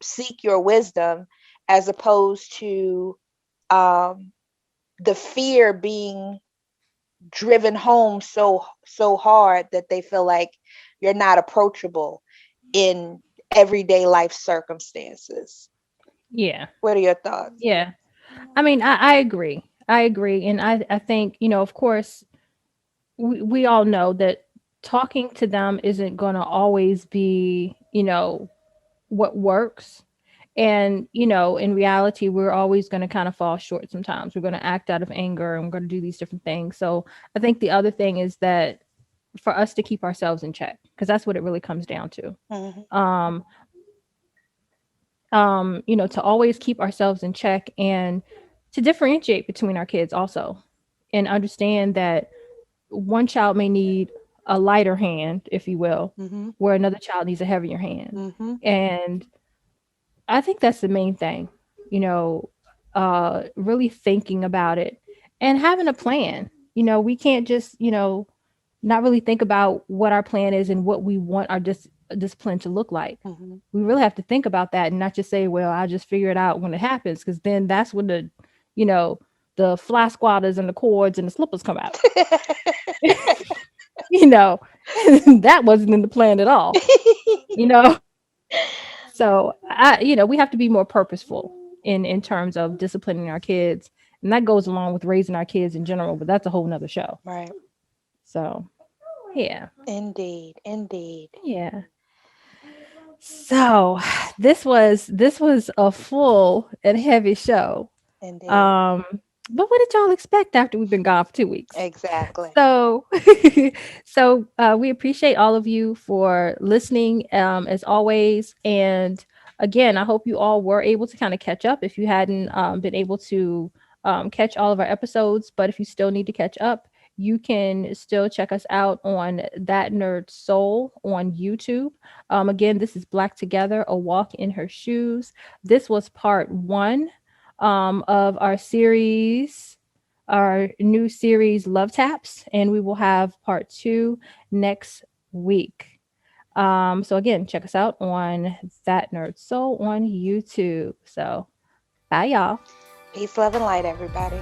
seek your wisdom, as opposed to um, the fear being driven home so hard that they feel like you're not approachable in everyday life circumstances. Yeah. What are your thoughts? Yeah. I mean, I agree. I agree. And I think, of course, we all know that talking to them isn't going to always be, what works. And, in reality, we're always going to kind of fall short sometimes. We're going to act out of anger and we're going to do these different things. So I think the other thing is that for us to keep ourselves in check, because that's what it really comes down to. Mhm. Um, to always keep ourselves in check and to differentiate between our kids also and understand that one child may need a lighter hand, if you will, Mhm. where another child needs a heavier hand. Mhm. And I think that's the main thing, you know, really thinking about it and having a plan. We can't just, not really think about what our plan is and what we want our discipline to look like. Mhm. We really have to think about that and not just say, well, I'll just figure it out when it happens, because then that's when you know, the fly squatters and the cords and the slippers come out. you know, that wasn't in the plan at all, you know. So we have to be more purposeful in terms of disciplining our kids. And that goes along with raising our kids in general, but that's a whole nother show. Right. So yeah. Indeed. Indeed. Yeah. So this was a full and heavy show. Indeed. Um But what did y'all expect after we've been gone for 2 weeks? Exactly. So, we appreciate all of you for listening, as always. And again, I hope you all were able to kind of catch up if you hadn't been able to catch all of our episodes. But if you still need to catch up, you can still check us out on That Nerd Soul on YouTube. Again, this is Black Together, A Walk in Her Shoes. This was part one of our new series, Love Taps, and we will have part two next week. So again, check us out on That Nerd Soul on YouTube. So bye, y'all. Peace, love, and light, everybody.